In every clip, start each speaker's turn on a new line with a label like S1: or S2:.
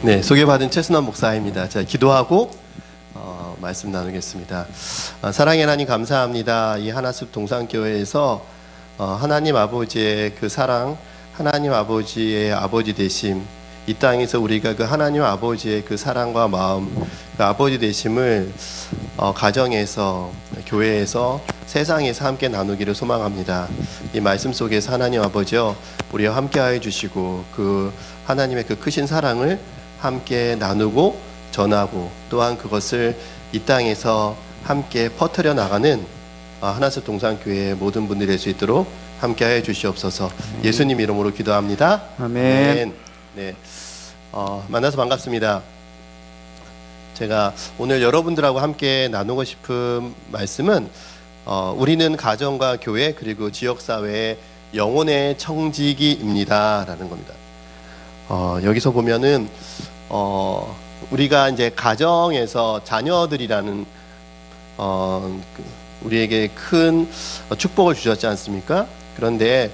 S1: 네, 소개받은 최순원 목사입니다. 자, 기도하고 말씀 나누겠습니다. 사랑의 하나님 감사합니다. 이 하나숲 동산교회에서 하나님 아버지의 그 사랑, 하나님 아버지의 아버지 되심, 이 땅에서 우리가 그 하나님 아버지의 그 사랑과 마음, 그 아버지 되심을 가정에서, 교회에서, 세상에서 함께 나누기를 소망합니다. 이 말씀 속에서 하나님 아버지여 우리와 함께하여 주시고 그 하나님의 그 크신 사랑을 함께 나누고 전하고 또한 그것을 이 땅에서 함께 퍼뜨려 나가는 하나숲 동산교회의 모든 분들이 될 수 있도록 함께하여 주시옵소서. 예수님 이름으로 기도합니다.
S2: 아멘.
S1: 네, 만나서 반갑습니다. 제가 오늘 여러분들하고 함께 나누고 싶은 말씀은 우리는 가정과 교회 그리고 지역사회의 영혼의 청지기입니다 라는 겁니다. 여기서 보면은 우리가 이제 가정에서 자녀들이라는 우리에게 큰 축복을 주셨지 않습니까? 그런데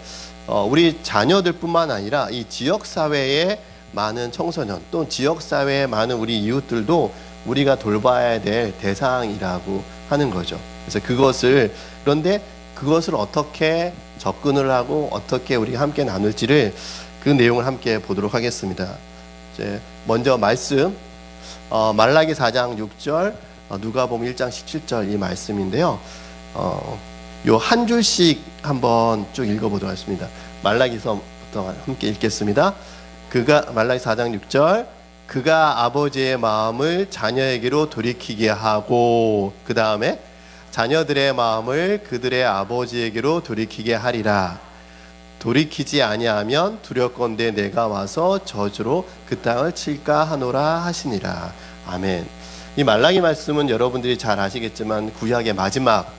S1: 우리 자녀들뿐만 아니라 이 지역사회의 많은 청소년 또 지역사회의 많은 우리 이웃들도 우리가 돌봐야 될 대상이라고 하는 거죠. 그래서 그런데 그것을 어떻게 접근을 하고 어떻게 우리가 함께 나눌지를 그 내용을 함께 보도록 하겠습니다. 이제 먼저 말씀 말라기 4장 6절 누가복음 1장 17절 이 말씀인데요. 요 한 줄씩 한번 쭉 읽어보도록 하겠습니다. 말라기서부터 함께 읽겠습니다. 말라기 4장 6절 그가 아버지의 마음을 자녀에게로 돌이키게 하고 그 다음에 자녀들의 마음을 그들의 아버지에게로 돌이키게 하리라. 돌이키지 아니하면 두렵건대 내가 와서 저주로 그 땅을 칠까 하노라 하시니라. 아멘. 이 말라기 말씀은 여러분들이 잘 아시겠지만 구약의 마지막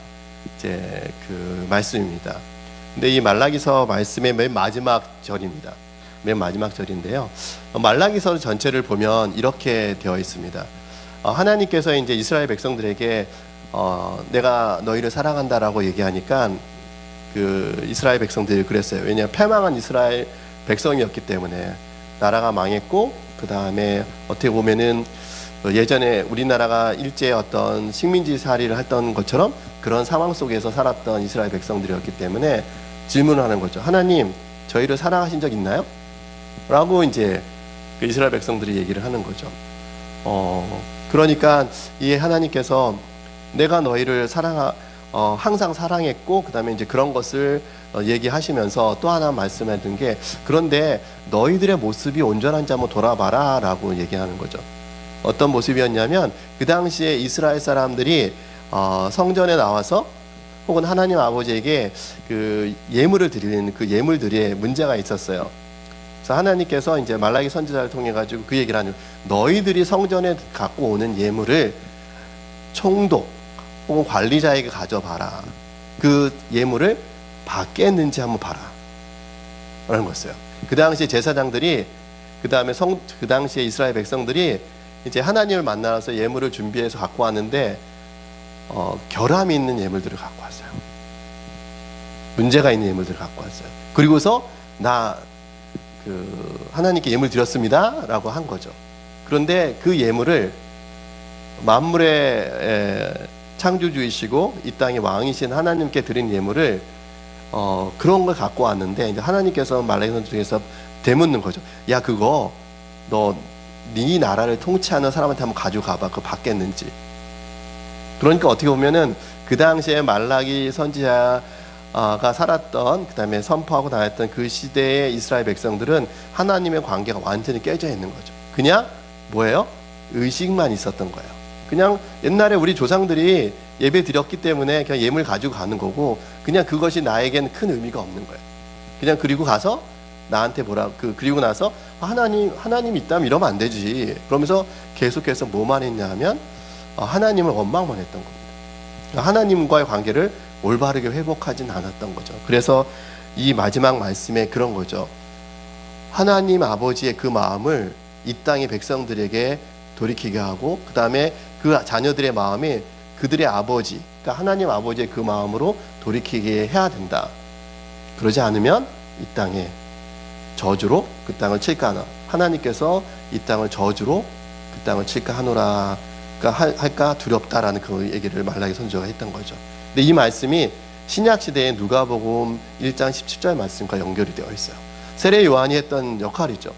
S1: 그 말씀입니다. 근데 이 말라기서 말씀의 맨 마지막 절입니다. 맨 마지막 절인데요. 말라기서 전체를 보면 이렇게 되어 있습니다. 하나님께서 이제 이스라엘 백성들에게 내가 너희를 사랑한다라고 얘기하니까 그 이스라엘 백성들이 그랬어요. 왜냐하면 패망한 이스라엘 백성이었기 때문에 나라가 망했고 그 다음에 어떻게 보면은 예전에 우리나라가 일제 어떤 식민지살이를 했던 것처럼 그런 상황 속에서 살았던 이스라엘 백성들이었기 때문에 질문하는 거죠. 하나님, 저희를 사랑하신 적 있나요? 라고 이제 그 이스라엘 백성들이 얘기를 하는 거죠. 그러니까 이 하나님께서 내가 너희를 항상 사랑했고 그 다음에 이제 그런 것을 얘기하시면서 또 하나 말씀하던 게 그런데 너희들의 모습이 온전한지 한번 돌아봐라 라고 얘기하는 거죠. 어떤 모습이었냐면 그 당시에 이스라엘 사람들이 성전에 나와서 혹은 하나님 아버지에게 그 예물을 드리는 그 예물들이 문제가 있었어요. 그래서 하나님께서 이제 말라기 선지자를 통해 가지고 그 얘기를 하는 너희들이 성전에 갖고 오는 예물을 총독 혹은 관리자에게 가져봐라. 그 예물을 받겠는지 한번 봐라. 라는 거였어요. 그 당시에 제사장들이 그 당시에 이스라엘 백성들이 이제 하나님을 만나서 예물을 준비해서 갖고 왔는데 결함이 있는 예물들을 갖고 왔어요. 문제가 있는 예물들을 갖고 왔어요. 그리고서 하나님께 예물 드렸습니다 라고 한 거죠. 그런데 그 예물을 만물의 창조주이시고 이 땅의 왕이신 하나님께 드린 예물을 그런 걸 갖고 왔는데 이제 하나님께서 말라기 선지자에서 되묻는 거죠. 야 그거 네 나라를 통치하는 사람한테 한번 가지고 가봐. 그거 받겠는지. 그러니까 어떻게 보면은 그 당시에 말라기 선지자가 살았던 그 다음에 선포하고 다녔던 그 시대의 이스라엘 백성들은 하나님의 관계가 완전히 깨져 있는 거죠. 그냥 뭐예요? 의식만 있었던 거예요. 그냥 옛날에 우리 조상들이 예배 드렸기 때문에 그냥 예물 가지고 가는 거고 그냥 그것이 나에겐 큰 의미가 없는 거예요. 그냥 그리고 가서 나한테 그리고 나서 하나님이 있다면 이러면 안 되지. 그러면서 계속해서 뭐만 했냐 하면 하나님을 원망만 했던 겁니다. 하나님과의 관계를 올바르게 회복하진 않았던 거죠. 그래서 이 마지막 말씀에 그런 거죠. 하나님 아버지의 그 마음을 이 땅의 백성들에게 돌이키게 하고 그 다음에 그 자녀들의 마음이 그들의 아버지, 그러니까 하나님 아버지의 그 마음으로 돌이키게 해야 된다. 그러지 않으면 이 땅에 저주로 그 땅을 칠까 하나. 하나님께서 이 땅을 저주로 그 땅을 칠까 하노라 할까 두렵다라는 그 얘기를 말라기 선지자가 했던 거죠. 근데 이 말씀이 신약 시대의 누가복음 1장 17절 말씀과 연결이 되어 있어요. 세례 요한이 했던 역할이죠.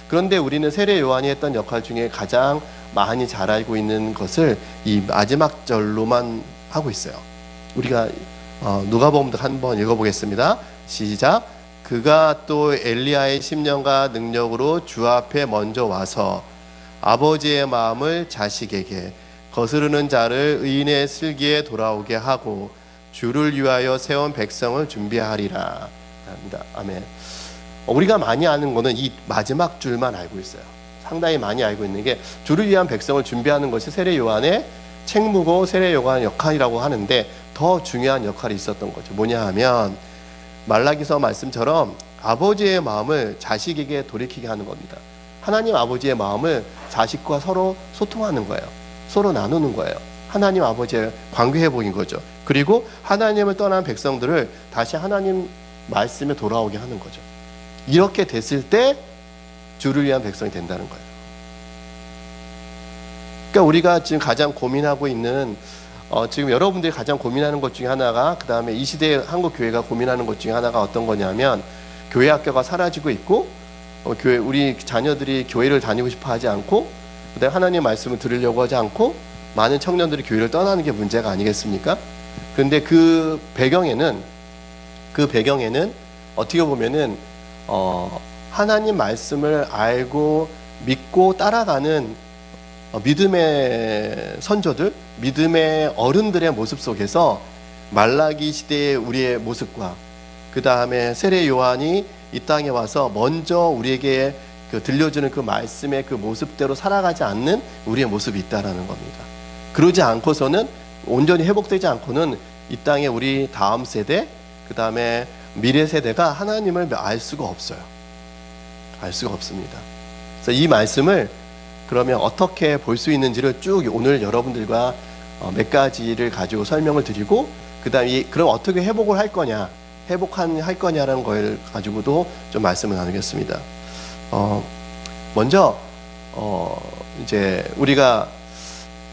S1: 그런데 우리는 세례 요한이 했던 역할 중에 가장 많이 잘 알고 있는 것을 이 마지막 절로만 하고 있어요. 우리가 누가복음도 한번 읽어보겠습니다. 시작. 그가 또 엘리야의 심령과 능력으로 주 앞에 먼저 와서 아버지의 마음을 자식에게 거스르는 자를 의인의 슬기에 돌아오게 하고 주를 위하여 세운 백성을 준비하리라 합니다. 아멘. 우리가 많이 아는 거는 이 마지막 줄만 알고 있어요. 상당히 많이 알고 있는 게 주를 위한 백성을 준비하는 것이 세례 요한의 책무고 세례 요한의 역할이라고 하는데 더 중요한 역할이 있었던 거죠. 뭐냐 하면 말라기서 말씀처럼 아버지의 마음을 자식에게 돌이키게 하는 겁니다. 하나님 아버지의 마음을 자식과 서로 소통하는 거예요. 서로 나누는 거예요. 하나님 아버지의 관계 회복인 거죠. 그리고 하나님을 떠난 백성들을 다시 하나님 말씀에 돌아오게 하는 거죠. 이렇게 됐을 때 주를 위한 백성이 된다는 거예요. 그러니까 우리가 지금 가장 고민하고 있는 지금 여러분들이 가장 고민하는 것 중에 하나가, 그 다음에 이 시대의 한국 교회가 고민하는 것 중에 하나가 어떤 거냐면 교회 학교가 사라지고 있고 교회 우리 자녀들이 교회를 다니고 싶어 하지 않고 그다음에 하나님의 말씀을 들으려고 하지 않고 많은 청년들이 교회를 떠나는 게 문제가 아니겠습니까? 그런데 그 배경에는 어떻게 보면은 하나님 말씀을 알고 믿고 따라가는 믿음의 선조들, 믿음의 어른들의 모습 속에서 말라기 시대의 우리의 모습과 그 다음에 세례 요한이 이 땅에 와서 먼저 우리에게 들려주는 그 말씀의 그 모습대로 살아가지 않는 우리의 모습이 있다라는 겁니다. 그러지 않고서는, 온전히 회복되지 않고는 이 땅에 우리 다음 세대, 그 다음에 미래 세대가 하나님을 알 수가 없어요. 알 수가 없습니다. 그래서 이 말씀을 그러면 어떻게 볼 수 있는지를 쭉 오늘 여러분들과 몇 가지를 가지고 설명을 드리고, 그 다음에 그럼 어떻게 회복을 할 거냐, 할 거냐라는 걸 가지고도 좀 말씀을 나누겠습니다. 먼저 이제 우리가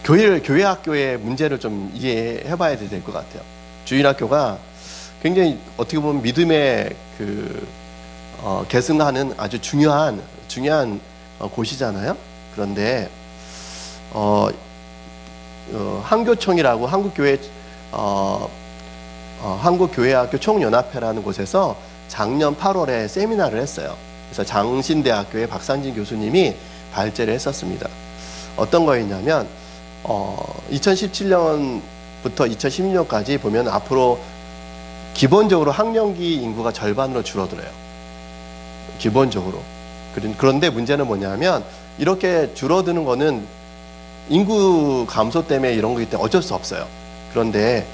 S1: 교회 학교의 문제를 좀 이해해 봐야 될 것 같아요. 주일학교가 굉장히 어떻게 보면 믿음의 계승하는 아주 중요한 곳이잖아요. 그런데 한교총이라고 한국교회학교 총연합회라는 곳에서 작년 8월에 세미나를 했어요. 그래서 장신대학교의 박상진 교수님이 발제를 했었습니다. 어떤 거였냐면 2017년부터 2016년까지 보면 앞으로 기본적으로 학령기 인구가 절반으로 줄어들어요. 기본적으로. 그런데 문제는 뭐냐면 이렇게 줄어드는 거는 인구 감소 때문에 이런 거기 때문에 어쩔 수 없어요. 그런데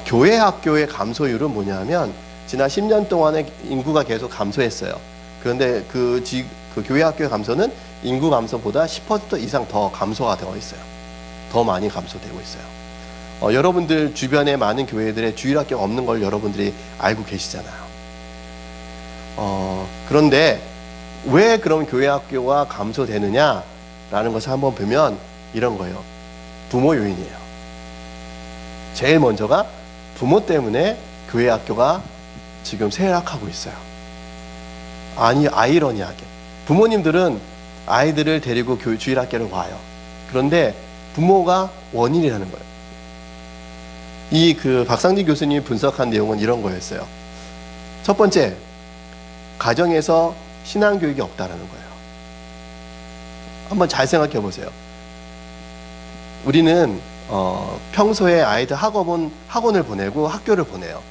S1: 교회 학교의 감소율은 뭐냐면 지난 10년 동안에 인구가 계속 감소했어요. 그런데 그 교회 학교의 감소는 인구 감소보다 10% 이상 더 감소가 되어 있어요. 더 많이 감소되고 있어요. 여러분들 주변에 많은 교회들의 주일학교가 없는 걸 여러분들이 알고 계시잖아요. 그런데 왜 그런 교회 학교가 감소되느냐라는 것을 한번 보면 이런 거예요. 부모 요인이에요. 제일 먼저가 부모 때문에 교회 학교가 지금 쇠락하고 있어요. 아이러니하게 부모님들은 아이들을 데리고 주일학교를 와요. 그런데 부모가 원인이라는 거예요. 박상진 교수님이 분석한 내용은 이런 거였어요. 첫 번째, 가정에서 신앙교육이 없다라는 거예요. 한번 잘 생각해 보세요. 우리는 평소에 아이들 학원을 보내고 학교를 보내요.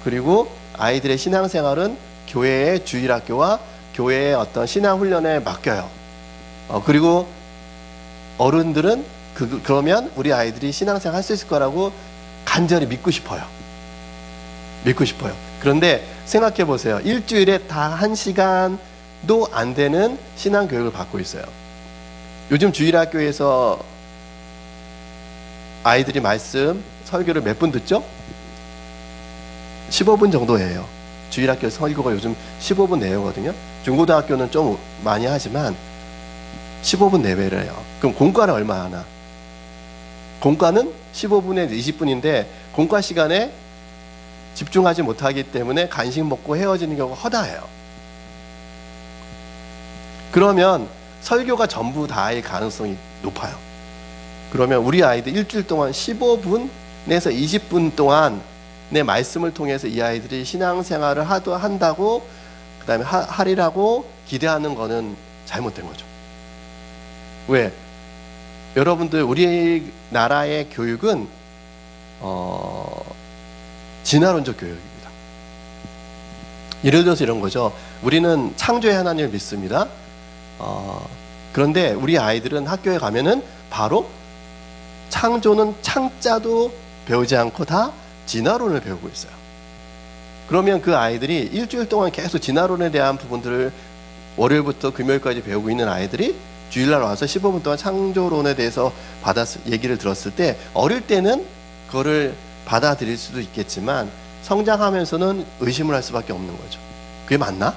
S1: 그리고 아이들의 신앙생활은 교회의 주일학교와 교회의 어떤 신앙훈련에 맡겨요. 그리고 어른들은 그러면 우리 아이들이 신앙생활 할 수 있을 거라고 간절히 믿고 싶어요. 그런데 생각해 보세요. 일주일에 다 1시간도 안 되는 신앙교육을 받고 있어요. 요즘 주일학교에서 아이들이 설교를 몇 분 듣죠? 15분 정도예요. 주일학교 설교가 요즘 15분 내외거든요. 중고등학교는 좀 많이 하지만 15분 내외래요. 그럼 공과는 얼마 하나? 공과는 15분에 20분인데 공과 시간에 집중하지 못하기 때문에 간식 먹고 헤어지는 경우가 허다해요. 그러면 설교가 전부 다일 가능성이 높아요. 그러면 우리 아이들 일주일 동안 15분에서 20분 동안 내 말씀을 통해서 이 아이들이 신앙생활을 한다고 그 다음에 하리라고 기대하는 거는 잘못된 거죠. 왜? 여러분들 우리나라의 교육은 진화론적 교육입니다. 예를 들어서 이런 거죠. 우리는 창조의 하나님을 믿습니다. 그런데 우리 아이들은 학교에 가면은 바로 창조는 창자도 배우지 않고 다 진화론을 배우고 있어요. 그러면 그 아이들이 일주일 동안 계속 진화론에 대한 부분들을 월요일부터 금요일까지 배우고 있는 아이들이 주일날 와서 15분 동안 창조론에 대해서 얘기를 들었을 때 어릴 때는 그거를 받아들일 수도 있겠지만 성장하면서는 의심을 할 수밖에 없는 거죠. 그게 맞나?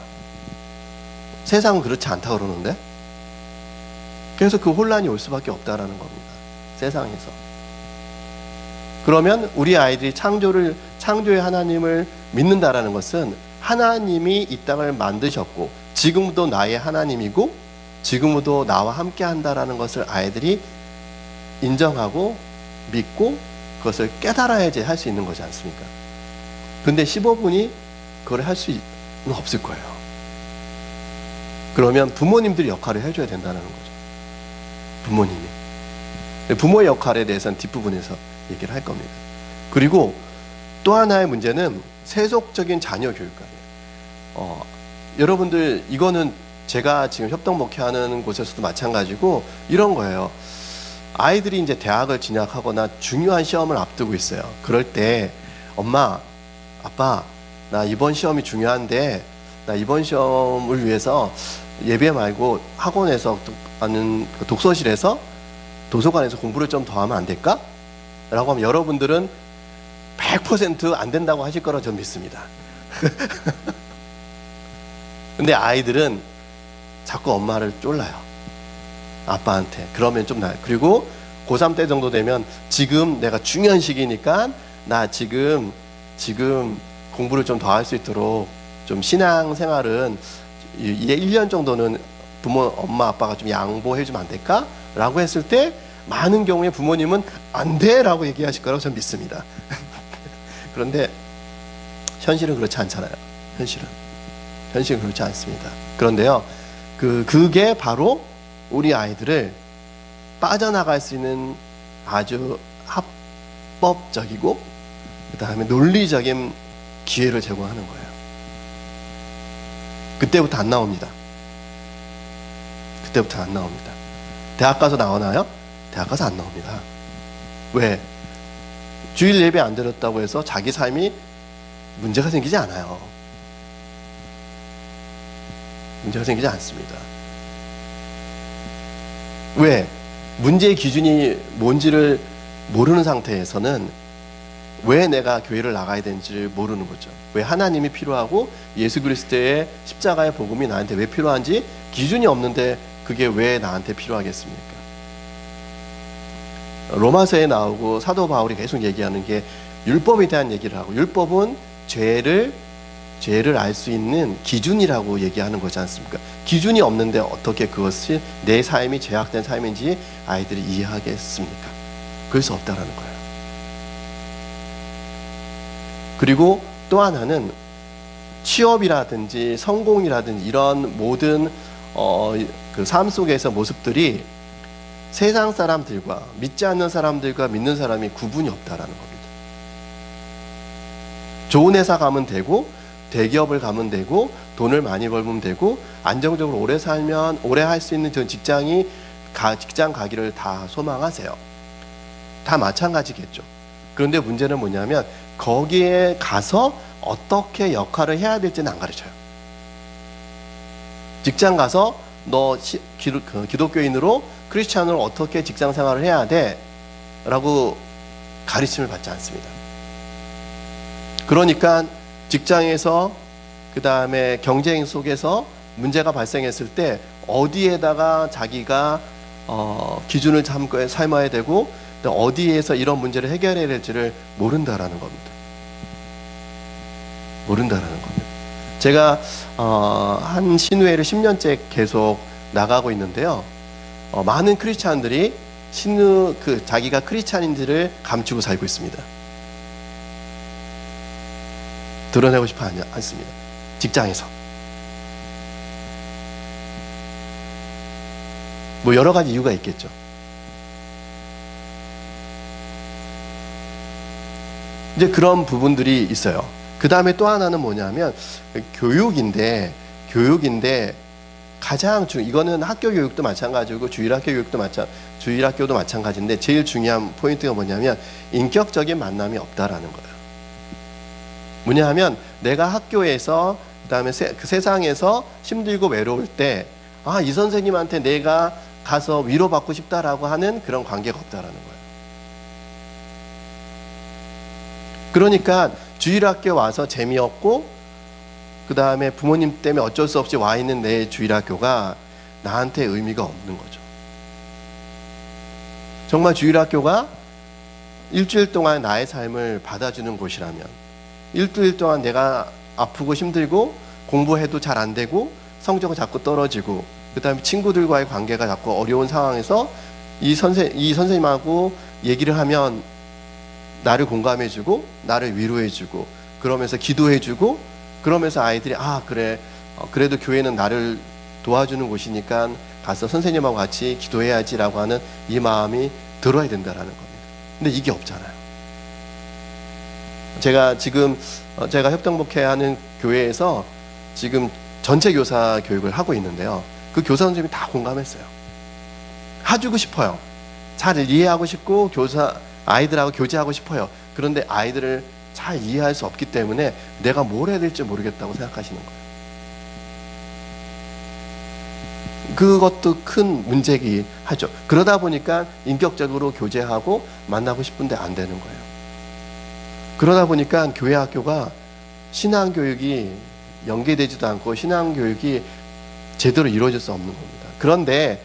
S1: 세상은 그렇지 않다 그러는데? 그래서 그 혼란이 올 수밖에 없다라는 겁니다. 세상에서. 그러면 우리 아이들이 창조의 하나님을 믿는다라는 것은 하나님이 이 땅을 만드셨고 지금도 나의 하나님이고 지금도 나와 함께 한다라는 것을 아이들이 인정하고 믿고 그것을 깨달아야지 할 수 있는 거지 않습니까? 근데 15분이 그걸 할 수는 없을 거예요. 그러면 부모님들이 역할을 해줘야 된다는 거죠. 부모님이. 부모의 역할에 대해서는 뒷부분에서 얘기를 할 겁니다. 그리고 또 하나의 문제는 세속적인 자녀 교육관이에요. 여러분들 이거는 제가 지금 협동 목회하는 곳에서도 마찬가지고 이런 거예요. 아이들이 이제 대학을 진학하거나 중요한 시험을 앞두고 있어요. 그럴 때 엄마, 아빠, 나 이번 시험이 중요한데 나 이번 시험을 위해서 예배 말고 학원에서 하는 독서실에서 도서관에서 공부를 좀 더 하면 안 될까? 라고 하면 여러분들은 100% 안 된다고 하실 거라고 저는 믿습니다. 근데 아이들은 자꾸 엄마를 쫄라요. 아빠한테. 그러면 좀 나아요. 그리고 고3 때 정도 되면 지금 내가 중요한 시기니까 나 지금 공부를 좀 더 할 수 있도록 좀 신앙생활은 1년 정도는 엄마 아빠가 좀 양보해 주면 안 될까? 라고 했을 때 많은 경우에 부모님은 안 돼! 라고 얘기하실 거라고 저는 믿습니다. 그런데 현실은 그렇지 않잖아요. 현실은 그렇지 않습니다. 그런데요, 그게 바로 우리 아이들을 빠져나갈 수 있는 아주 합법적이고 그 다음에 논리적인 기회를 제공하는 거예요. 그때부터 안 나옵니다. 대학 가서 나오나요? 대학 가서 안 나옵니다. 왜? 주일 예배 안 드렸다고 해서 자기 삶이 문제가 생기지 않아요. 문제가 생기지 않습니다. 왜? 문제의 기준이 뭔지를 모르는 상태에서는 왜 내가 교회를 나가야 되는지를 모르는 거죠. 왜 하나님이 필요하고 예수 그리스도의 십자가의 복음이 나한테 왜 필요한지 기준이 없는데 그게 왜 나한테 필요하겠습니까? 로마서에 나오고 사도 바울이 계속 얘기하는 게 율법에 대한 얘기를 하고 율법은 죄를 알 수 있는 기준이라고 얘기하는 거지 않습니까? 기준이 없는데 어떻게 그것이 내 삶이 죄악된 삶인지 아이들이 이해하겠습니까? 그럴 수 없다라는 거예요. 그리고 또 하나는 취업이라든지 성공이라든지 이런 모든 그 삶 속에서 모습들이 세상 사람들과 믿지 않는 사람들과 믿는 사람이 구분이 없다라는 겁니다. 좋은 회사 가면 되고 대기업을 가면 되고 돈을 많이 벌면 되고 안정적으로 오래 살면 오래 할 수 있는 직장 가기를 다 소망하세요. 다 마찬가지겠죠. 그런데 문제는 뭐냐면 거기에 가서 어떻게 역할을 해야 될지는 안 가르쳐요. 직장 가서 너 기독교인으로 크리스찬으로 어떻게 직장 생활을 해야 돼? 라고 가르침을 받지 않습니다. 그러니까 직장에서 그 다음에 경쟁 속에서 문제가 발생했을 때 어디에다가 자기가 기준을 삼아야 되고 어디에서 이런 문제를 해결해야 될지를 모른다라는 겁니다. 모른다라는 겁니다. 제가 한 신우회를 10년째 계속 나가고 있는데요. 많은 크리스찬들이 자기가 크리스찬인지를 감추고 살고 있습니다. 드러내고 싶어 하지 않습니다. 직장에서. 뭐 여러 가지 이유가 있겠죠. 이제 그런 부분들이 있어요. 그 다음에 또 하나는 뭐냐면 교육인데 가장 이거는 학교 교육도 마찬가지고 주일학교도 마찬가지인데 제일 중요한 포인트가 뭐냐면 인격적인 만남이 없다라는 거예요. 뭐냐 하면 내가 학교에서 그다음에 그 세상에서 힘들고 외로울 때 이 선생님한테 내가 가서 위로받고 싶다라고 하는 그런 관계가 없다라는 거예요. 그러니까 주일학교 와서 재미없고 그 다음에 부모님 때문에 어쩔 수 없이 와 있는 내 주일학교가 나한테 의미가 없는 거죠. 정말 주일학교가 일주일 동안 나의 삶을 받아주는 곳이라면, 일주일 동안 내가 아프고 힘들고 공부해도 잘 안 되고 성적은 자꾸 떨어지고 그 다음에 친구들과의 관계가 자꾸 어려운 상황에서 이 선생님하고 얘기를 하면 나를 공감해주고 나를 위로해주고 그러면서 기도해주고 그러면서 아이들이 그래 그래도 교회는 나를 도와주는 곳이니까 가서 선생님하고 같이 기도해야지라고 하는 이 마음이 들어야 된다라는 겁니다. 근데 이게 없잖아요. 제가 협동목회하는 교회에서 지금 전체 교사 교육을 하고 있는데요. 그 교사 선생님이 다 공감했어요. 해주고 싶어요. 잘 이해하고 싶고 아이들하고 교제하고 싶어요. 그런데 아이들을 잘 이해할 수 없기 때문에 내가 뭘 해야 될지 모르겠다고 생각하시는 거예요. 그것도 큰 문제이긴 하죠. 그러다 보니까 인격적으로 교제하고 만나고 싶은데 안 되는 거예요. 그러다 보니까 교회 학교가 신앙교육이 연계되지도 않고 신앙교육이 제대로 이루어질 수 없는 겁니다. 그런데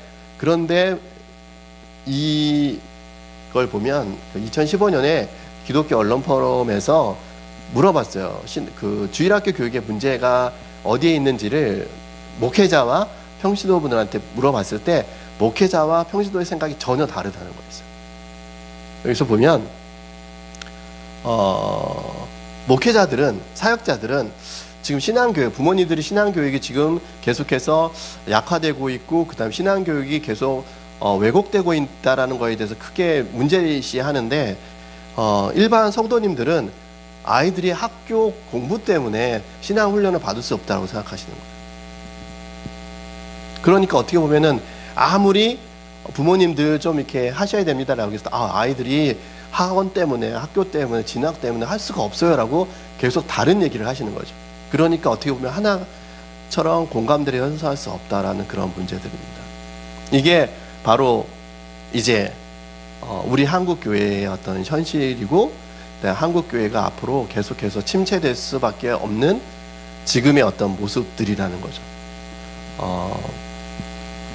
S1: 이걸 보면 2015년에 기독교 언론 포럼에서 물어봤어요. 그 주일학교 교육의 문제가 어디에 있는지를 목회자와 평신도분들한테 물어봤을 때 목회자와 평신도의 생각이 전혀 다르다는 거였어요. 여기서 보면 목회자들은, 사역자들은 지금 신앙교육, 부모님들이 신앙교육이 지금 계속해서 약화되고 있고 그 다음 신앙교육이 계속 왜곡되고 있다라는 거에 대해서 크게 문제시하는데 일반 성도님들은 아이들이 학교 공부 때문에 신앙훈련을 받을 수 없다고 생각하시는 거예요. 그러니까 어떻게 보면은 아무리 부모님들 좀 이렇게 하셔야 됩니다라고 해서 아이들이 학원 때문에 학교 때문에 진학 때문에 할 수가 없어요라고 계속 다른 얘기를 하시는 거죠. 그러니까 어떻게 보면 하나처럼 공감대를 형성할 수 없다라는 그런 문제들입니다. 이게 바로 이제 우리 한국 교회의 어떤 현실이고 한국 교회가 앞으로 계속해서 침체될 수밖에 없는 지금의 어떤 모습들이라는 거죠.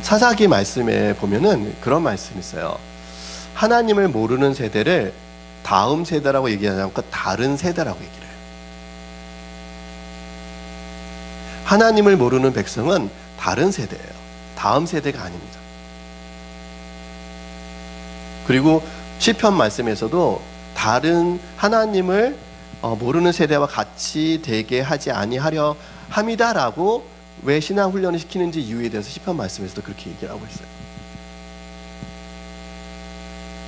S1: 사사기 말씀에 보면은 그런 말씀이 있어요. 하나님을 모르는 세대를 다음 세대라고 얘기하지 않고 다른 세대라고 얘기를 해요. 하나님을 모르는 백성은 다른 세대예요. 다음 세대가 아닙니다. 그리고 시편 말씀에서도 다른 하나님을 모르는 세대와 같이 되게 하지 아니하려 함이다라고 왜 신앙 훈련을 시키는지 이유에 대해서 시편 말씀에서도 그렇게 얘기를 하고 있어요.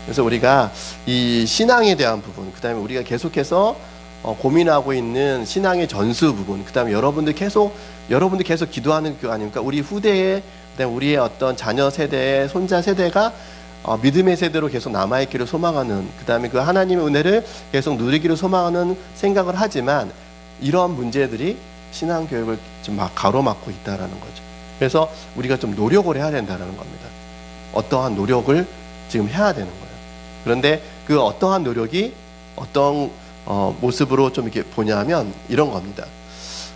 S1: 그래서 우리가 이 신앙에 대한 부분, 그 다음에 우리가 계속해서 고민하고 있는 신앙의 전수 부분, 그 다음에 여러분들 계속 기도하는 거 아닙니까? 우리 후대에, 그다음에 우리의 어떤 자녀 세대의 손자 세대가 믿음의 세대로 계속 남아있기를 소망하는, 그 다음에 그 하나님의 은혜를 계속 누리기를 소망하는 생각을 하지만 이런 문제들이 신앙교육을 좀 막 가로막고 있다라는 거죠. 그래서 우리가 좀 노력을 해야 된다는 겁니다. 어떠한 노력을 지금 해야 되는 거예요. 그런데 그 어떠한 노력이 어떤 모습으로 좀 이렇게 보냐면 이런 겁니다.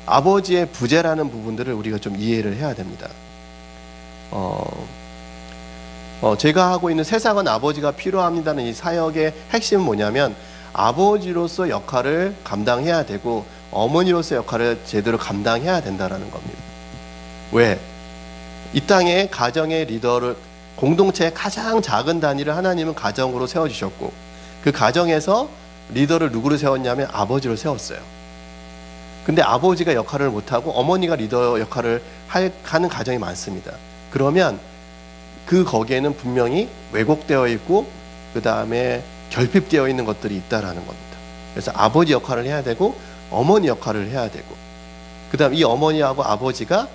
S1: 아버지의 부재라는 부분들을 우리가 좀 이해를 해야 됩니다. 제가 하고 있는 세상은 아버지가 필요합니다는 이 사역의 핵심은 뭐냐면 아버지로서 역할을 감당해야 되고 어머니로서 역할을 제대로 감당해야 된다는 겁니다. 왜? 이 땅의 가정의 리더를 공동체의 가장 작은 단위를 하나님은 가정으로 세워주셨고 그 가정에서 리더를 누구로 세웠냐면 아버지로 세웠어요. 근데 아버지가 역할을 못하고 어머니가 리더 역할을 하는 가정이 많습니다. 그러면 거기에는 분명히 왜곡되어 있고 그 다음에 결핍되어 있는 것들이 있다라는 겁니다. 그래서 아버지 역할을 해야 되고 어머니 역할을 해야 되고 그 다음 이 어머니하고 아버지가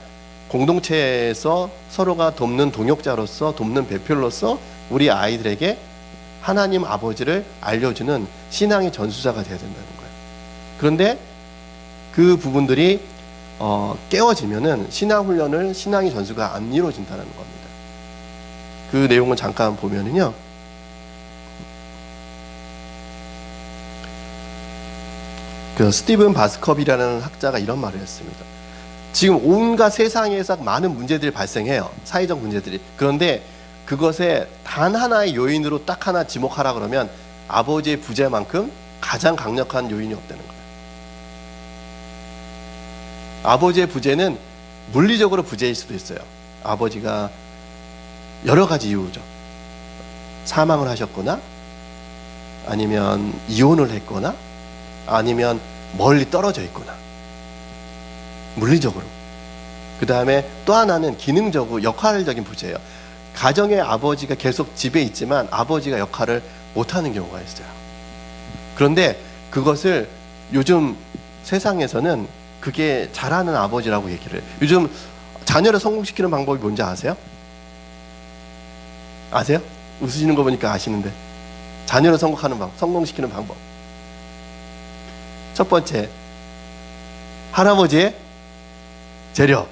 S1: 공동체에서 서로가 돕는 동역자로서 돕는 배필로서 우리 아이들에게 하나님 아버지를 알려주는 신앙의 전수자가 되어야 된다는 거예요. 그런데 그 부분들이 깨어지면은 신앙훈련을 신앙의 전수가 안 이루어진다는 겁니다. 그 내용을 잠깐 보면은요. 그 스티븐 바스컵이라는 학자가 이런 말을 했습니다. 지금 온갖 세상에서 많은 문제들이 발생해요. 사회적 문제들이. 그런데 그것에 단 하나의 요인으로 딱 하나 지목하라 그러면 아버지의 부재만큼 가장 강력한 요인이 없다는 거예요. 아버지의 부재는 물리적으로 부재일 수도 있어요. 아버지가 여러 가지 이유죠. 사망을 하셨거나 아니면 이혼을 했거나 아니면 멀리 떨어져 있거나 물리적으로. 그 다음에 또 하나는 기능적으로 역할적인 부재예요. 가정의 아버지가 계속 집에 있지만 아버지가 역할을 못하는 경우가 있어요. 그런데 그것을 요즘 세상에서는 그게 잘하는 아버지라고 얘기를 해요. 요즘 자녀를 성공시키는 방법이 뭔지 아세요? 아세요? 웃으시는 거 보니까 아시는데. 자녀를 성공시키는 방법. 첫 번째, 할아버지의 재력.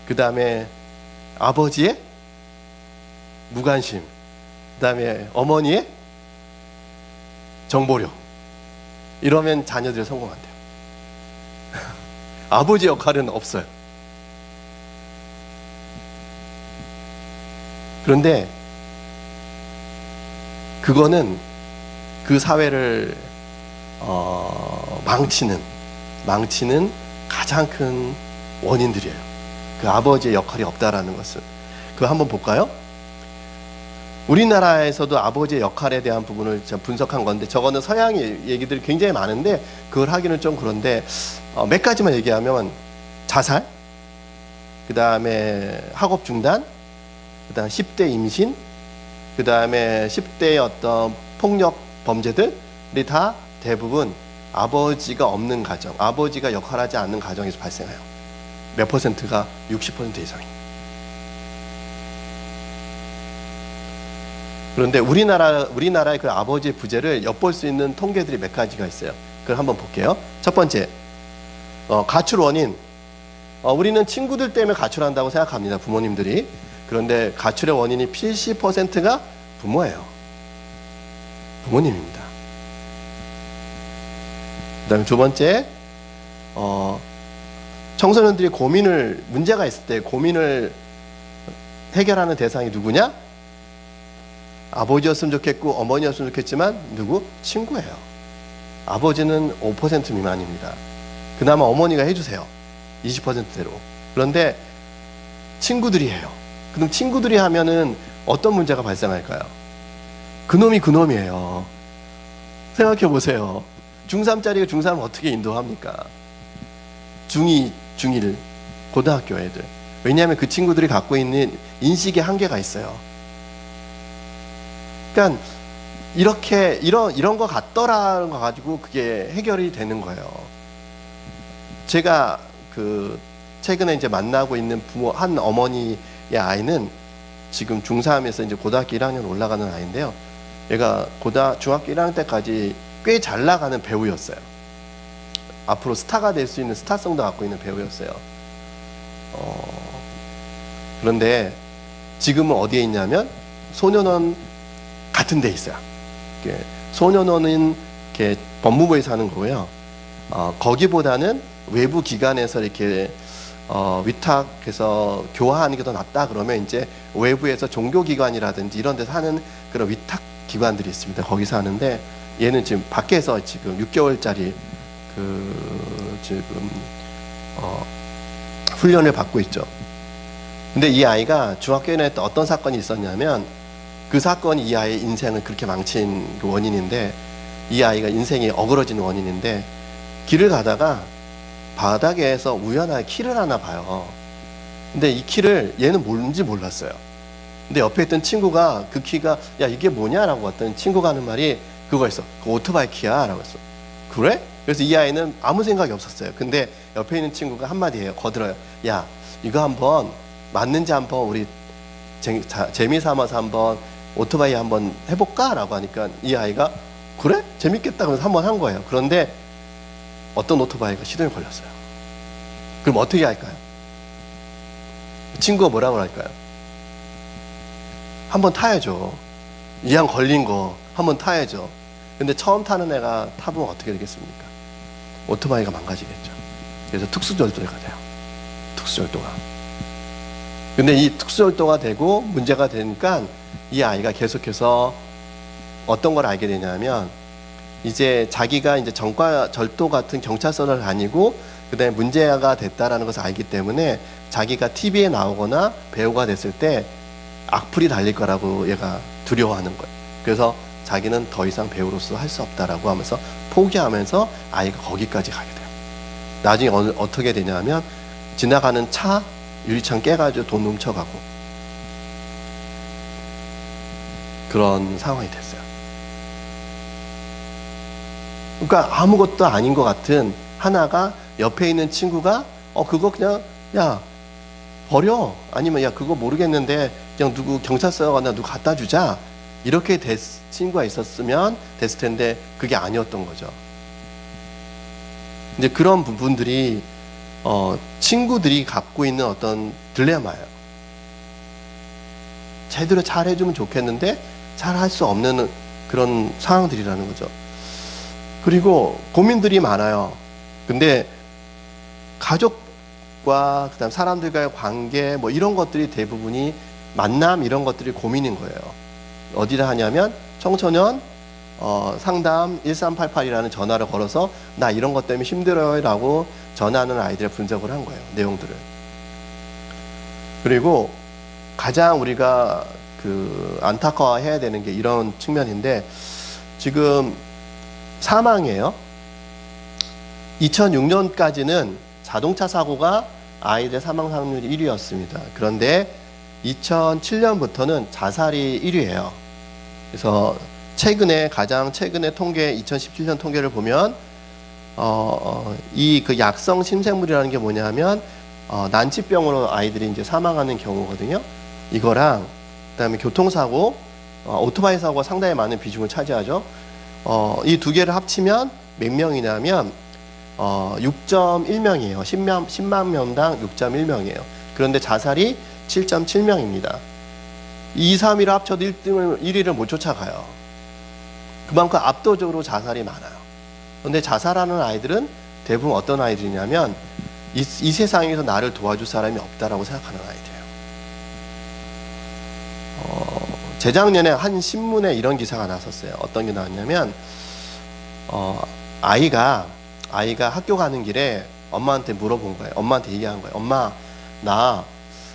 S1: 그 다음에 아버지의 무관심. 그 다음에 어머니의 정보력. 이러면 자녀들이 성공한대요. 아버지 역할은 없어요. 그런데 그거는 그 사회를 망치는 가장 큰 원인들이에요. 그 아버지의 역할이 없다라는 것은. 그거 한번 볼까요? 우리나라에서도 아버지의 역할에 대한 부분을 분석한 건데 저거는 서양의 얘기들이 굉장히 많은데 그걸 하기는 좀 그런데 몇 가지만 얘기하면 자살, 그 다음에 학업 중단, 그 다음 10대 임신, 그 다음에 10대의 어떤 폭력 범죄들이 다 대부분 아버지가 없는 가정, 아버지가 역할하지 않는 가정에서 발생해요. 몇 퍼센트가 60% 이상이. 그런데 우리나라의 그 아버지의 부재를 엿볼 수 있는 통계들이 몇 가지가 있어요. 그걸 한번 볼게요. 첫 번째, 가출 원인. 우리는 친구들 때문에 가출한다고 생각합니다. 부모님들이. 그런데 가출의 원인이 70%가 부모예요. 부모님입니다. 그 다음에 두 번째, 청소년들이 문제가 있을 때 고민을 해결하는 대상이 누구냐? 아버지였으면 좋겠고 어머니였으면 좋겠지만 누구? 친구예요. 아버지는 5% 미만입니다. 그나마 어머니가 해주세요. 20%대로. 그런데 친구들이 해요. 그럼 친구들이 하면은 어떤 문제가 발생할까요? 그놈이 그놈이에요. 생각해 보세요. 중3짜리가 중3을 어떻게 인도합니까? 중2, 중1, 고등학교 애들. 왜냐하면 그 친구들이 갖고 있는 인식의 한계가 있어요. 그러니까 이런 거 같더라는 거 가지고 그게 해결이 되는 거예요. 제가 최근에 이제 만나고 있는 한 어머니의 아이는 지금 중3에서 이제 고등학교 1학년 올라가는 아이인데요. 얘가 중학교 1학년 때까지 꽤 잘 나가는 배우였어요. 앞으로 스타가 될 수 있는 스타성도 갖고 있는 배우였어요. 그런데 지금은 어디에 있냐면 소년원 같은 데 있어요. 소년원은 법무부에서 하는 거고요. 거기보다는 외부 기관에서 이렇게 위탁해서 교화하는 게 더 낫다 그러면 이제 외부에서 종교기관이라든지 이런 데서 하는 그런 위탁 기관들이 있습니다. 거기서 하는데 얘는 지금 밖에서 지금 6개월짜리 지금 훈련을 받고 있죠. 근데 이 아이가 중학교에 때 어떤 사건이 있었냐면 그 사건이 이 아이의 인생을 그렇게 망친 그 원인인데, 이 아이가 인생이 어그러지는 원인인데, 길을 가다가 바닥에서 우연하게 키를 하나 봐요. 근데 이 키를 얘는 뭔지 몰랐어요. 근데 옆에 있던 친구가 그 키가 야 이게 뭐냐라고 했더니 친구가 하는 말이 그거였어. 그 오토바이 키야 라고 했어. 그래? 그래서 이 아이는 아무 생각이 없었어요. 근데 옆에 있는 친구가 한마디 해요. 거들어요. 야 이거 한번 맞는지 한번 우리 재미 삼아서 한번 오토바이 한번 해볼까? 라고 하니까 이 아이가 그래? 재밌겠다 그래서 한번 한 거예요. 그런데 어떤 오토바이가 시동이 걸렸어요. 그럼 어떻게 할까요? 친구가 뭐라고 할까요? 한번 타야죠. 이왕 걸린 거 한번 타야죠. 근데 처음 타는 애가 타보면 어떻게 되겠습니까? 오토바이가 망가지겠죠. 그래서 특수절도가 돼요. 특수절도가. 근데 이 특수절도가 되고 문제가 되니까 이 아이가 계속해서 어떤 걸 알게 되냐면 이제 자기가 이제 전과 절도 같은 경찰서를 다니고 그다음에 문제가 됐다라는 것을 알기 때문에 자기가 TV에 나오거나 배우가 됐을 때 악플이 달릴 거라고 얘가 두려워하는 거예요. 그래서 자기는 더 이상 배우로서 할 수 없다라고 하면서 포기하면서 아이가 거기까지 가게 돼요. 나중에 어떻게 되냐면 지나가는 차 유리창 깨가지고 돈 훔쳐가고 그런 상황이 됐어요. 그러니까 아무것도 아닌 것 같은 하나가 옆에 있는 친구가 그거 그냥 야 버려, 아니면 야 그거 모르겠는데 그냥 누구 경찰서 가나 누구 갖다 주자, 이렇게 친구가 있었으면 됐을 텐데 그게 아니었던 거죠. 이제 그런 부분들이 친구들이 갖고 있는 어떤 딜레마예요. 제대로 잘 해주면 좋겠는데 잘 할 수 없는 그런 상황들이라는 거죠. 그리고 고민들이 많아요. 근데 가족과 그다음 사람들과의 관계 뭐 이런 것들이 대부분이 만남 이런 것들이 고민인 거예요. 어디다 하냐면 청소년 상담 1388이라는 전화를 걸어서 나 이런 것 때문에 힘들어요 라고 전하는 아이들의 분석을 한 거예요. 내용들을. 그리고 가장 우리가 안타까워해야 되는 게 이런 측면인데, 지금 사망이에요. 2006년까지는 자동차 사고가 아이들 사망 확률이 1위였습니다. 그런데 2007년부터는 자살이 1위예요. 그래서 가장 최근에 통계, 2017년 통계를 보면 이 약성 심생물이라는 게 뭐냐면 난치병으로 아이들이 이제 사망하는 경우거든요. 이거랑 그다음에 교통사고, 오토바이 사고가 상당히 많은 비중을 차지하죠. 이 두 개를 합치면 몇 명이냐면 6.1명이에요. 10만 명당 6.1명이에요. 그런데 자살이 7.7명입니다. 2, 3위를 합쳐도 1위를 못 쫓아가요. 그만큼 압도적으로 자살이 많아요. 그런데 자살하는 아이들은 대부분 어떤 아이들이냐면 이 세상에서 나를 도와줄 사람이 없다라고 생각하는 아이들이에요. 재작년에 한 신문에 이런 기사가 나왔었어요. 어떤 게 나왔냐면 아이가 학교 가는 길에 엄마한테 물어본 거예요. 엄마한테 얘기한 거예요. 엄마, 나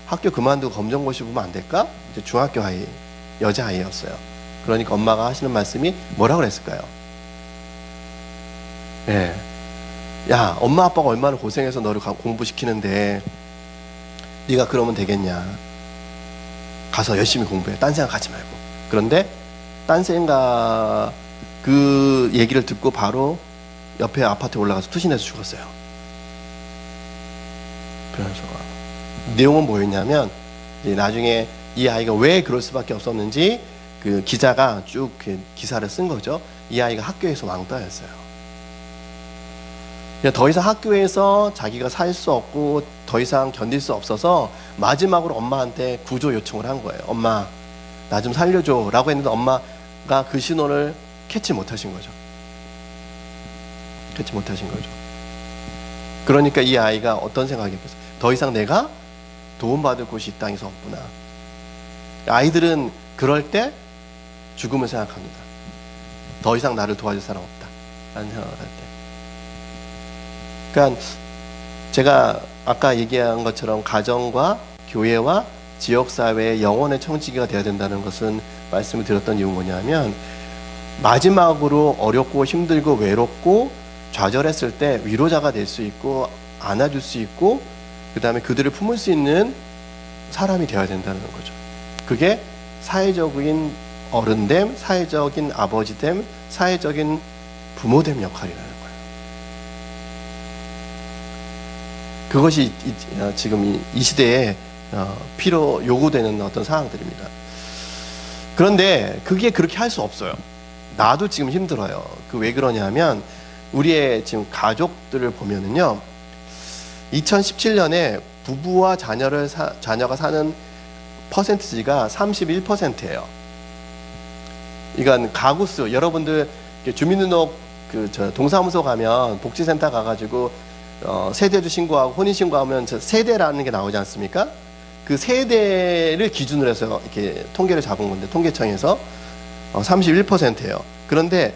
S1: 학교 그만두고 검정고시 보면 안 될까? 이제 중학교 아이, 여자아이였어요. 그러니까 엄마가 하시는 말씀이 뭐라고 그랬을까요? 네. 야, 엄마 아빠가 얼마나 고생해서 너를 공부시키는데 네가 그러면 되겠냐? 가서 열심히 공부해. 딴 생각하지 말고. 그런데 딴 생각 그 얘기를 듣고 바로 옆에 아파트에 올라가서 투신해서 죽었어요. 변호사가. 내용은 뭐였냐면 나중에 이 아이가 왜 그럴 수밖에 없었는지 그 기자가 쭉 기사를 쓴 거죠. 이 아이가 학교에서 왕따였어요. 더 이상 학교에서 자기가 살 수 없고 더 이상 견딜 수 없어서 마지막으로 엄마한테 구조 요청을 한 거예요. 엄마, 나 좀 살려줘 라고 했는데 엄마가 그 신호를 캐치 못하신 거죠. 그러니까 이 아이가 어떤 생각이 들었어요? 더 이상 내가 도움받을 곳이 이 땅에서 없구나. 아이들은 그럴 때 죽음을 생각합니다. 더 이상 나를 도와줄 사람 없다 라는 생각을 할 때. 그러니까 제가 아까 얘기한 것처럼 가정과 교회와 지역사회의 영혼의 청지기가 되어야 된다는 것은 말씀을 드렸던 이유는 뭐냐면, 마지막으로 어렵고 힘들고 외롭고 좌절했을 때 위로자가 될 수 있고 안아줄 수 있고 그 다음에 그들을 품을 수 있는 사람이 되어야 된다는 거죠. 그게 사회적인 어른됨, 사회적인 아버지됨, 사회적인 부모됨 역할이라는 거예요. 그것이 지금 이 시대에 필요 요구되는 어떤 상황들입니다. 그런데 그게 그렇게 할 수 없어요. 나도 지금 힘들어요. 그 왜 그러냐면 우리의 지금 가족들을 보면은요, 2017년에 부부와 자녀가 사는 퍼센티지가 31%예요. 그러니까 가구 수, 여러분들 주민등록 동사무소 가면 복지센터 가가지고 세대주 신고하고 혼인 신고하면 세대라는 게 나오지 않습니까? 그 세대를 기준으로 해서 이렇게 통계를 잡은 건데, 통계청에서 31%예요. 그런데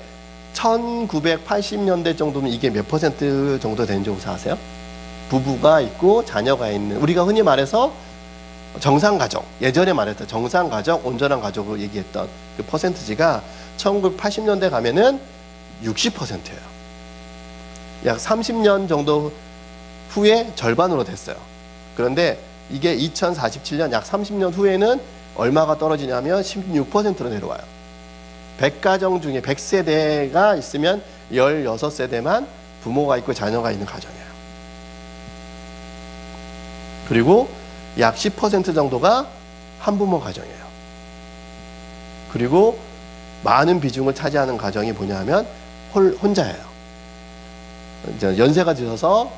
S1: 1980년대 정도면 이게 몇 퍼센트 정도 되는지 혹시 아세요? 부부가 있고 자녀가 있는, 우리가 흔히 말해서 정상가족, 예전에 말했던 정상가족, 온전한 가족을 얘기했던 그 퍼센트지가 1980년대 가면은 60%예요. 약 30년 정도 후에 절반으로 됐어요. 그런데 이게 2047년 약 30년 후에는 얼마가 떨어지냐면 16%로 내려와요. 100가정 중에 100세대가 있으면 16세대만 부모가 있고 자녀가 있는 가정이에요. 그리고 약 10% 정도가 한부모 가정이에요. 그리고 많은 비중을 차지하는 가정이 뭐냐면 혼자예요. 이제 연세가 드셔서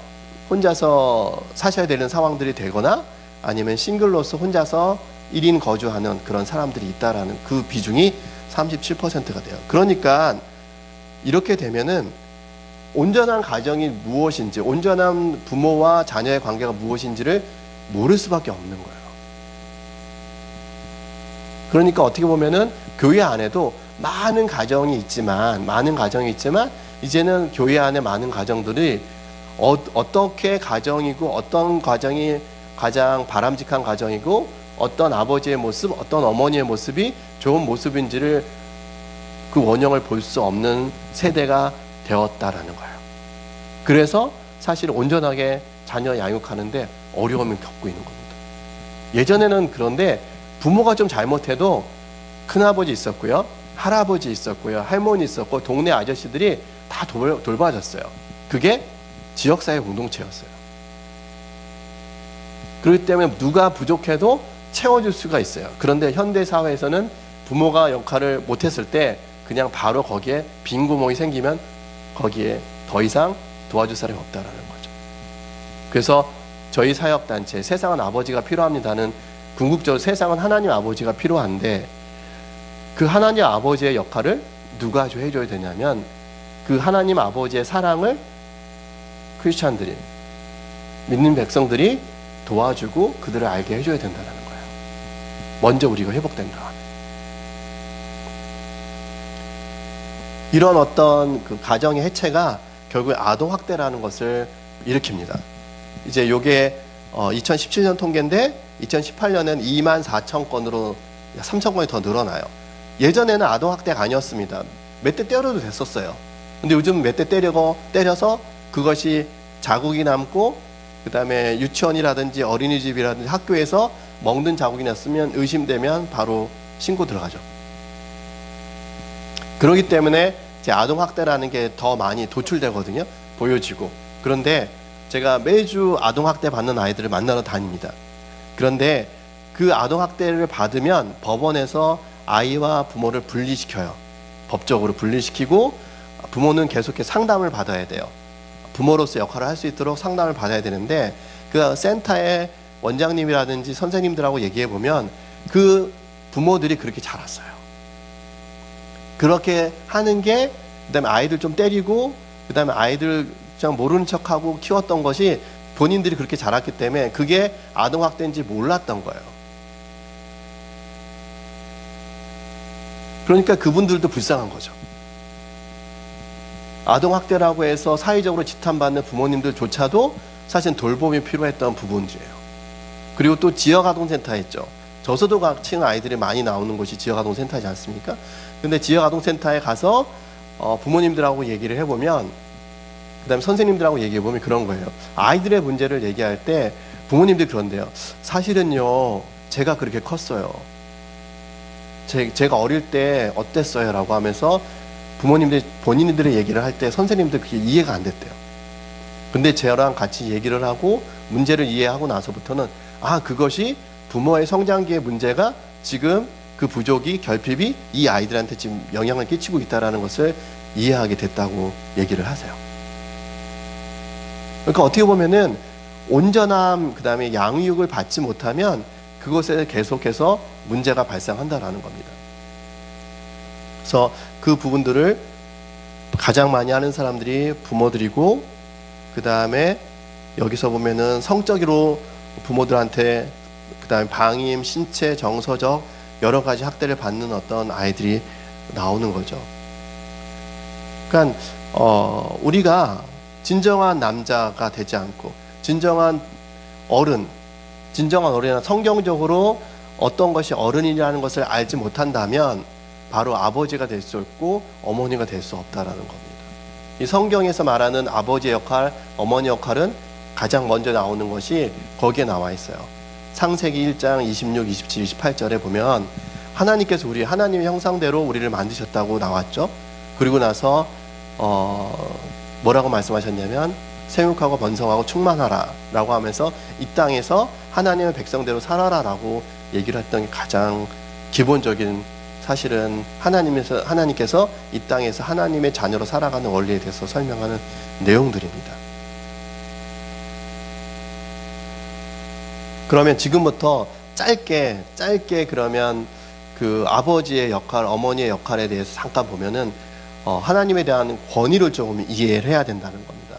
S1: 혼자서 사셔야 되는 상황들이 되거나 아니면 싱글로서 혼자서 1인 거주하는 그런 사람들이 있다라는 그 비중이 37%가 돼요. 그러니까 이렇게 되면은 온전한 가정이 무엇인지, 온전한 부모와 자녀의 관계가 무엇인지를 모를 수밖에 없는 거예요. 그러니까 어떻게 보면은 교회 안에도 많은 가정이 있지만 이제는 교회 안에 많은 가정들이 어떻게 가정이고 어떤 가정이 가장 바람직한 가정이고 어떤 아버지의 모습, 어떤 어머니의 모습이 좋은 모습인지를 그 원형을 볼 수 없는 세대가 되었다라는 거예요. 그래서 사실 온전하게 자녀 양육하는데 어려움을 겪고 있는 겁니다. 예전에는 그런데 부모가 좀 잘못해도 큰아버지 있었고요, 할아버지 있었고요, 할머니 있었고 동네 아저씨들이 다 돌봐줬어요. 그게 지역사회 공동체였어요. 그렇기 때문에 누가 부족해도 채워줄 수가 있어요. 그런데 현대사회에서는 부모가 역할을 못했을 때 그냥 바로 거기에 빈 구멍이 생기면 거기에 더 이상 도와줄 사람이 없다라는 거죠. 그래서 저희 사역단체 세상은 아버지가 필요합니다는 궁극적으로 세상은 하나님 아버지가 필요한데, 그 하나님 아버지의 역할을 누가 해줘야 되냐면 그 하나님 아버지의 사랑을 크리스찬들이, 믿는 백성들이 도와주고 그들을 알게 해줘야 된다는 거예요. 먼저 우리가 회복된 다음에. 이런 어떤 그 가정의 해체가 결국에 아동학대라는 것을 일으킵니다. 이제 요게 2017년 통계인데 2018년엔 24,000건으로 3,000건이 더 늘어나요. 예전에는 아동학대가 아니었습니다. 몇 대 때려도 됐었어요. 근데 요즘 몇 대 때려서 그것이 자국이 남고 그 다음에 유치원이라든지 어린이집이라든지 학교에서 먹는 자국이 났으면 의심되면 바로 신고 들어가죠. 그렇기 때문에 이제 아동학대라는 게 더 많이 도출되거든요. 보여지고. 그런데 제가 매주 아동학대 받는 아이들을 만나러 다닙니다. 그런데 그 아동학대를 받으면 법원에서 아이와 부모를 분리시켜요. 법적으로 분리시키고 부모는 계속해서 상담을 받아야 돼요. 부모로서 역할을 할 수 있도록 상담을 받아야 되는데, 그 센터의 원장님이라든지 선생님들하고 얘기해 보면 그 부모들이 그렇게 자랐어요. 그렇게 하는 게, 그 다음에 아이들 좀 때리고 그 다음에 아이들 그냥 모르는 척하고 키웠던 것이 본인들이 그렇게 자랐기 때문에 그게 아동학대인지 몰랐던 거예요. 그러니까 그분들도 불쌍한 거죠. 아동학대라고 해서 사회적으로 지탄받는 부모님들조차도 사실 돌봄이 필요했던 부분이에요. 그리고 또 지역아동센터 있죠. 저소득층 아이들이 많이 나오는 곳이 지역아동센터이지 않습니까? 근데 지역아동센터에 가서 부모님들하고 얘기를 해보면, 그 다음에 선생님들하고 얘기해보면 그런 거예요. 아이들의 문제를 얘기할 때 부모님들이 그런데요. 사실은요, 제가 그렇게 컸어요. 제가 어릴 때 어땠어요? 라고 하면서 부모님들이 본인들의 얘기를 할 때 선생님들 그게 이해가 안 됐대요. 근데 저랑 같이 얘기를 하고 문제를 이해하고 나서부터는 그것이 부모의 성장기의 문제가 지금 그 부족이 결핍이 이 아이들한테 지금 영향을 끼치고 있다는 것을 이해하게 됐다고 얘기를 하세요. 그러니까 어떻게 보면은 온전함 그다음에 양육을 받지 못하면 그것에 계속해서 문제가 발생한다라는 겁니다. 그래서 그 부분들을 가장 많이 하는 사람들이 부모들이고, 그 다음에 여기서 보면은 성적으로 부모들한테, 그 다음에 방임, 신체, 정서적 여러 가지 학대를 받는 어떤 아이들이 나오는 거죠. 그러니까 우리가 진정한 남자가 되지 않고 진정한 어른이나 성경적으로 어떤 것이 어른이라는 것을 알지 못한다면 바로 아버지가 될 수 없고 어머니가 될 수 없다라는 겁니다. 이 성경에서 말하는 아버지의 역할, 어머니 역할은 가장 먼저 나오는 것이 거기에 나와 있어요. 창세기 1장 26, 27, 28절에 보면 하나님께서 하나님의 형상대로 우리를 만드셨다고 나왔죠. 그리고 나서 뭐라고 말씀하셨냐면 생육하고 번성하고 충만하라 라고 하면서 이 땅에서 하나님의 백성대로 살아라 라고 얘기를 했던 게 가장 기본적인, 사실은 하나님께서 이 땅에서 하나님의 자녀로 살아가는 원리에 대해서 설명하는 내용들입니다. 그러면 지금부터 짧게 그러면 그 아버지의 역할, 어머니의 역할에 대해서 잠깐 보면은 하나님에 대한 권위를 조금 이해를 해야 된다는 겁니다.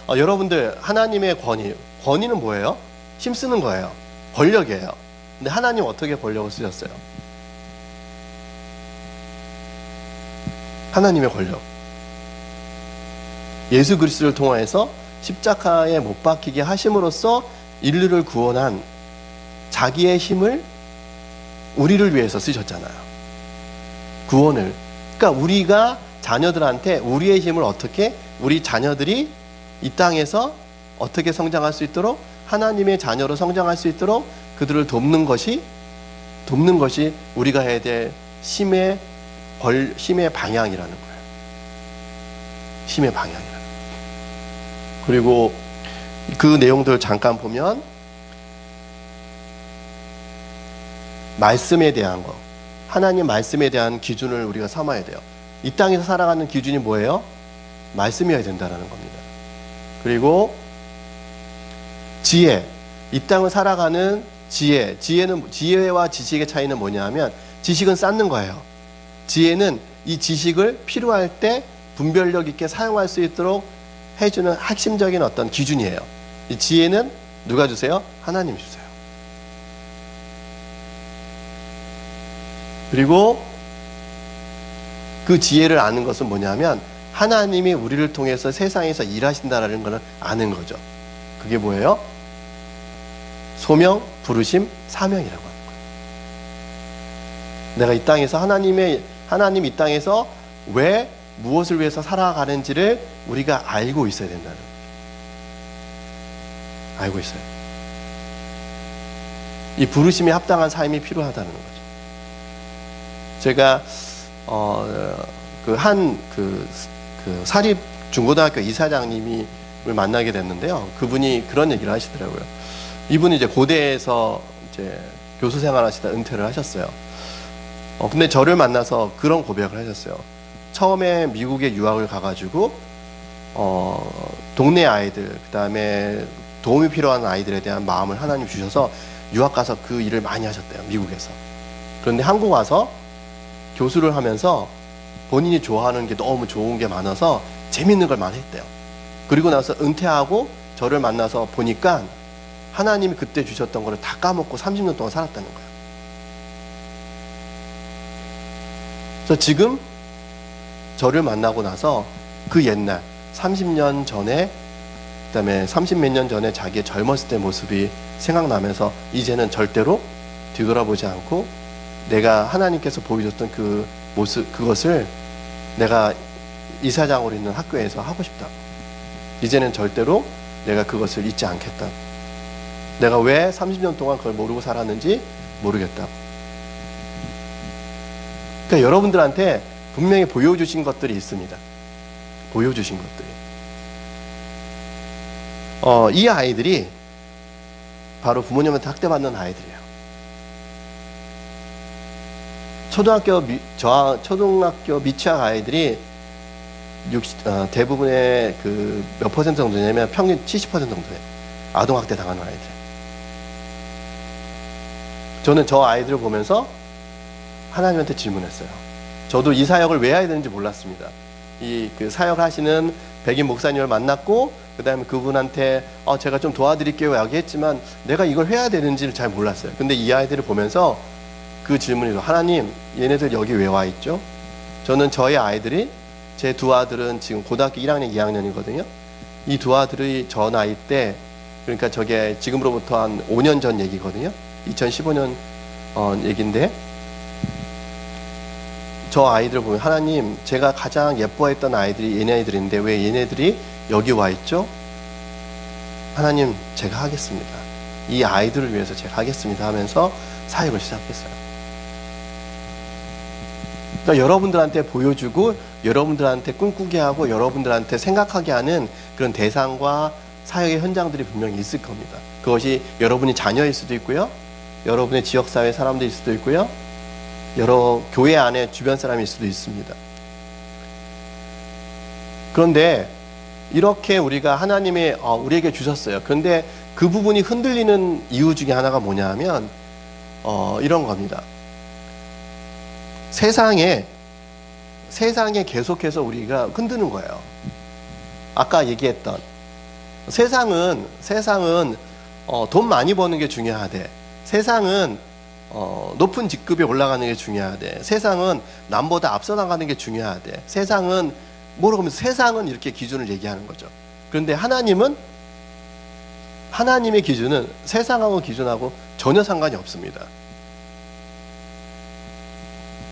S1: 여러분들, 하나님의 권위는 뭐예요? 힘쓰는 거예요. 권력이에요. 근데 하나님 어떻게 권력을 쓰셨어요? 하나님의 권력, 예수 그리스도를 통하여서 십자가에 못 박히게 하심으로써 인류를 구원한 자기의 힘을 우리를 위해서 쓰셨잖아요. 구원을. 그러니까 우리가 자녀들한테 우리의 힘을 어떻게, 우리 자녀들이 이 땅에서 어떻게 성장할 수 있도록, 하나님의 자녀로 성장할 수 있도록 그들을 돕는 것이 우리가 해야 될 힘의 방향이라는 거예요. 힘의 방향이라는 거예요. 그리고 그 내용들을 잠깐 보면 말씀에 대한 거, 하나님 말씀에 대한 기준을 우리가 삼아야 돼요. 이 땅에서 살아가는 기준이 뭐예요? 말씀이어야 된다는 겁니다. 그리고 지혜, 이 땅을 살아가는 지혜와 지식의 차이는 뭐냐 하면, 지식은 쌓는 거예요. 지혜는 이 지식을 필요할 때 분별력 있게 사용할 수 있도록 해주는 핵심적인 어떤 기준이에요. 이 지혜는 누가 주세요? 하나님이 주세요. 그리고 그 지혜를 아는 것은 뭐냐면 하나님이 우리를 통해서 세상에서 일하신다라는 것을 아는 거죠. 그게 뭐예요? 소명, 부르심, 사명이라고 하는 거예요. 내가 이 땅에서 하나님 이 땅에서 왜 무엇을 위해서 살아가는지를 우리가 알고 있어야 된다는 거죠. 알고 있어요. 이 부르심에 합당한 삶이 필요하다는 거죠. 제가 사립 중고등학교 이사장님을 만나게 됐는데요. 그분이 그런 얘기를 하시더라고요. 이분이 이제 고대에서 이제 교수 생활하시다 은퇴를 하셨어요. 근데 저를 만나서 그런 고백을 하셨어요. 처음에 미국에 유학을 가가지고 동네 아이들, 그 다음에 도움이 필요한 아이들에 대한 마음을 하나님 주셔서 유학 가서 그 일을 많이 하셨대요. 미국에서. 그런데 한국 와서 교수를 하면서 본인이 좋아하는 게 너무 좋은 게 많아서 재밌는 걸 많이 했대요. 그리고 나서 은퇴하고 저를 만나서 보니까 하나님이 그때 주셨던 거를 다 까먹고 30년 동안 살았다는 거예요. 그래서 지금 저를 만나고 나서 그 옛날 30년 전에, 그다음에 30몇 년 전에 자기의 젊었을 때 모습이 생각나면서 이제는 절대로 뒤돌아보지 않고 내가 하나님께서 보여줬던 그 모습, 그것을 내가 이사장으로 있는 학교에서 하고 싶다. 이제는 절대로 내가 그것을 잊지 않겠다. 내가 왜 30년 동안 그걸 모르고 살았는지 모르겠다. 그러니까 여러분들한테 분명히 보여주신 것들이 있습니다. 보여주신 것들이. 이 아이들이 바로 부모님한테 학대받는 아이들이에요. 초등학교 미취학 아이들이 대부분의 그 몇 퍼센트 정도냐면 평균 70% 정도예요. 아동학대 당하는 아이들. 저는 저 아이들을 보면서 하나님한테 질문했어요. 저도 이 사역을 왜 해야 되는지 몰랐습니다. 그 사역을 하시는 백인 목사님을 만났고, 그 다음에 그분한테 제가 좀 도와드릴게요 라고 했지만 내가 이걸 해야 되는지를 잘 몰랐어요. 근데 이 아이들을 보면서 그 질문이, 하나님, 얘네들 여기 왜 와 있죠? 저는 저희 아이들이, 제 두 아들은 지금 고등학교 1학년, 2학년이거든요. 이 두 아들이 저 나이 때, 그러니까 저게 지금으로부터 한 5년 전 얘기거든요. 2015년 얘기인데, 저 아이들을 보면 하나님, 제가 가장 예뻐했던 아이들이 얘네들인데 왜 얘네들이 여기 와 있죠? 하나님, 제가 하겠습니다. 이 아이들을 위해서 제가 하겠습니다 하면서 사역을 시작했어요. 그러니까 여러분들한테 보여주고 여러분들한테 꿈꾸게 하고 여러분들한테 생각하게 하는 그런 대상과 사역의 현장들이 분명히 있을 겁니다. 그것이 여러분이 자녀일 수도 있고요, 여러분의 지역사회 사람들일 수도 있고요, 여러 교회 안에 주변 사람일 수도 있습니다. 그런데 이렇게 우리가 하나님이 우리에게 주셨어요. 그런데 그 부분이 흔들리는 이유 중에 하나가 뭐냐 하면 이런 겁니다. 세상에 계속해서 우리가 흔드는 거예요. 아까 얘기했던 세상은 돈 많이 버는 게 중요하대. 세상은 높은 직급에 올라가는 게 중요하대. 세상은 남보다 앞서 나가는 게 중요하대. 세상은 뭐라고 하면 세상은 이렇게 기준을 얘기하는 거죠. 그런데 하나님의 기준은 세상하고 기준하고 전혀 상관이 없습니다.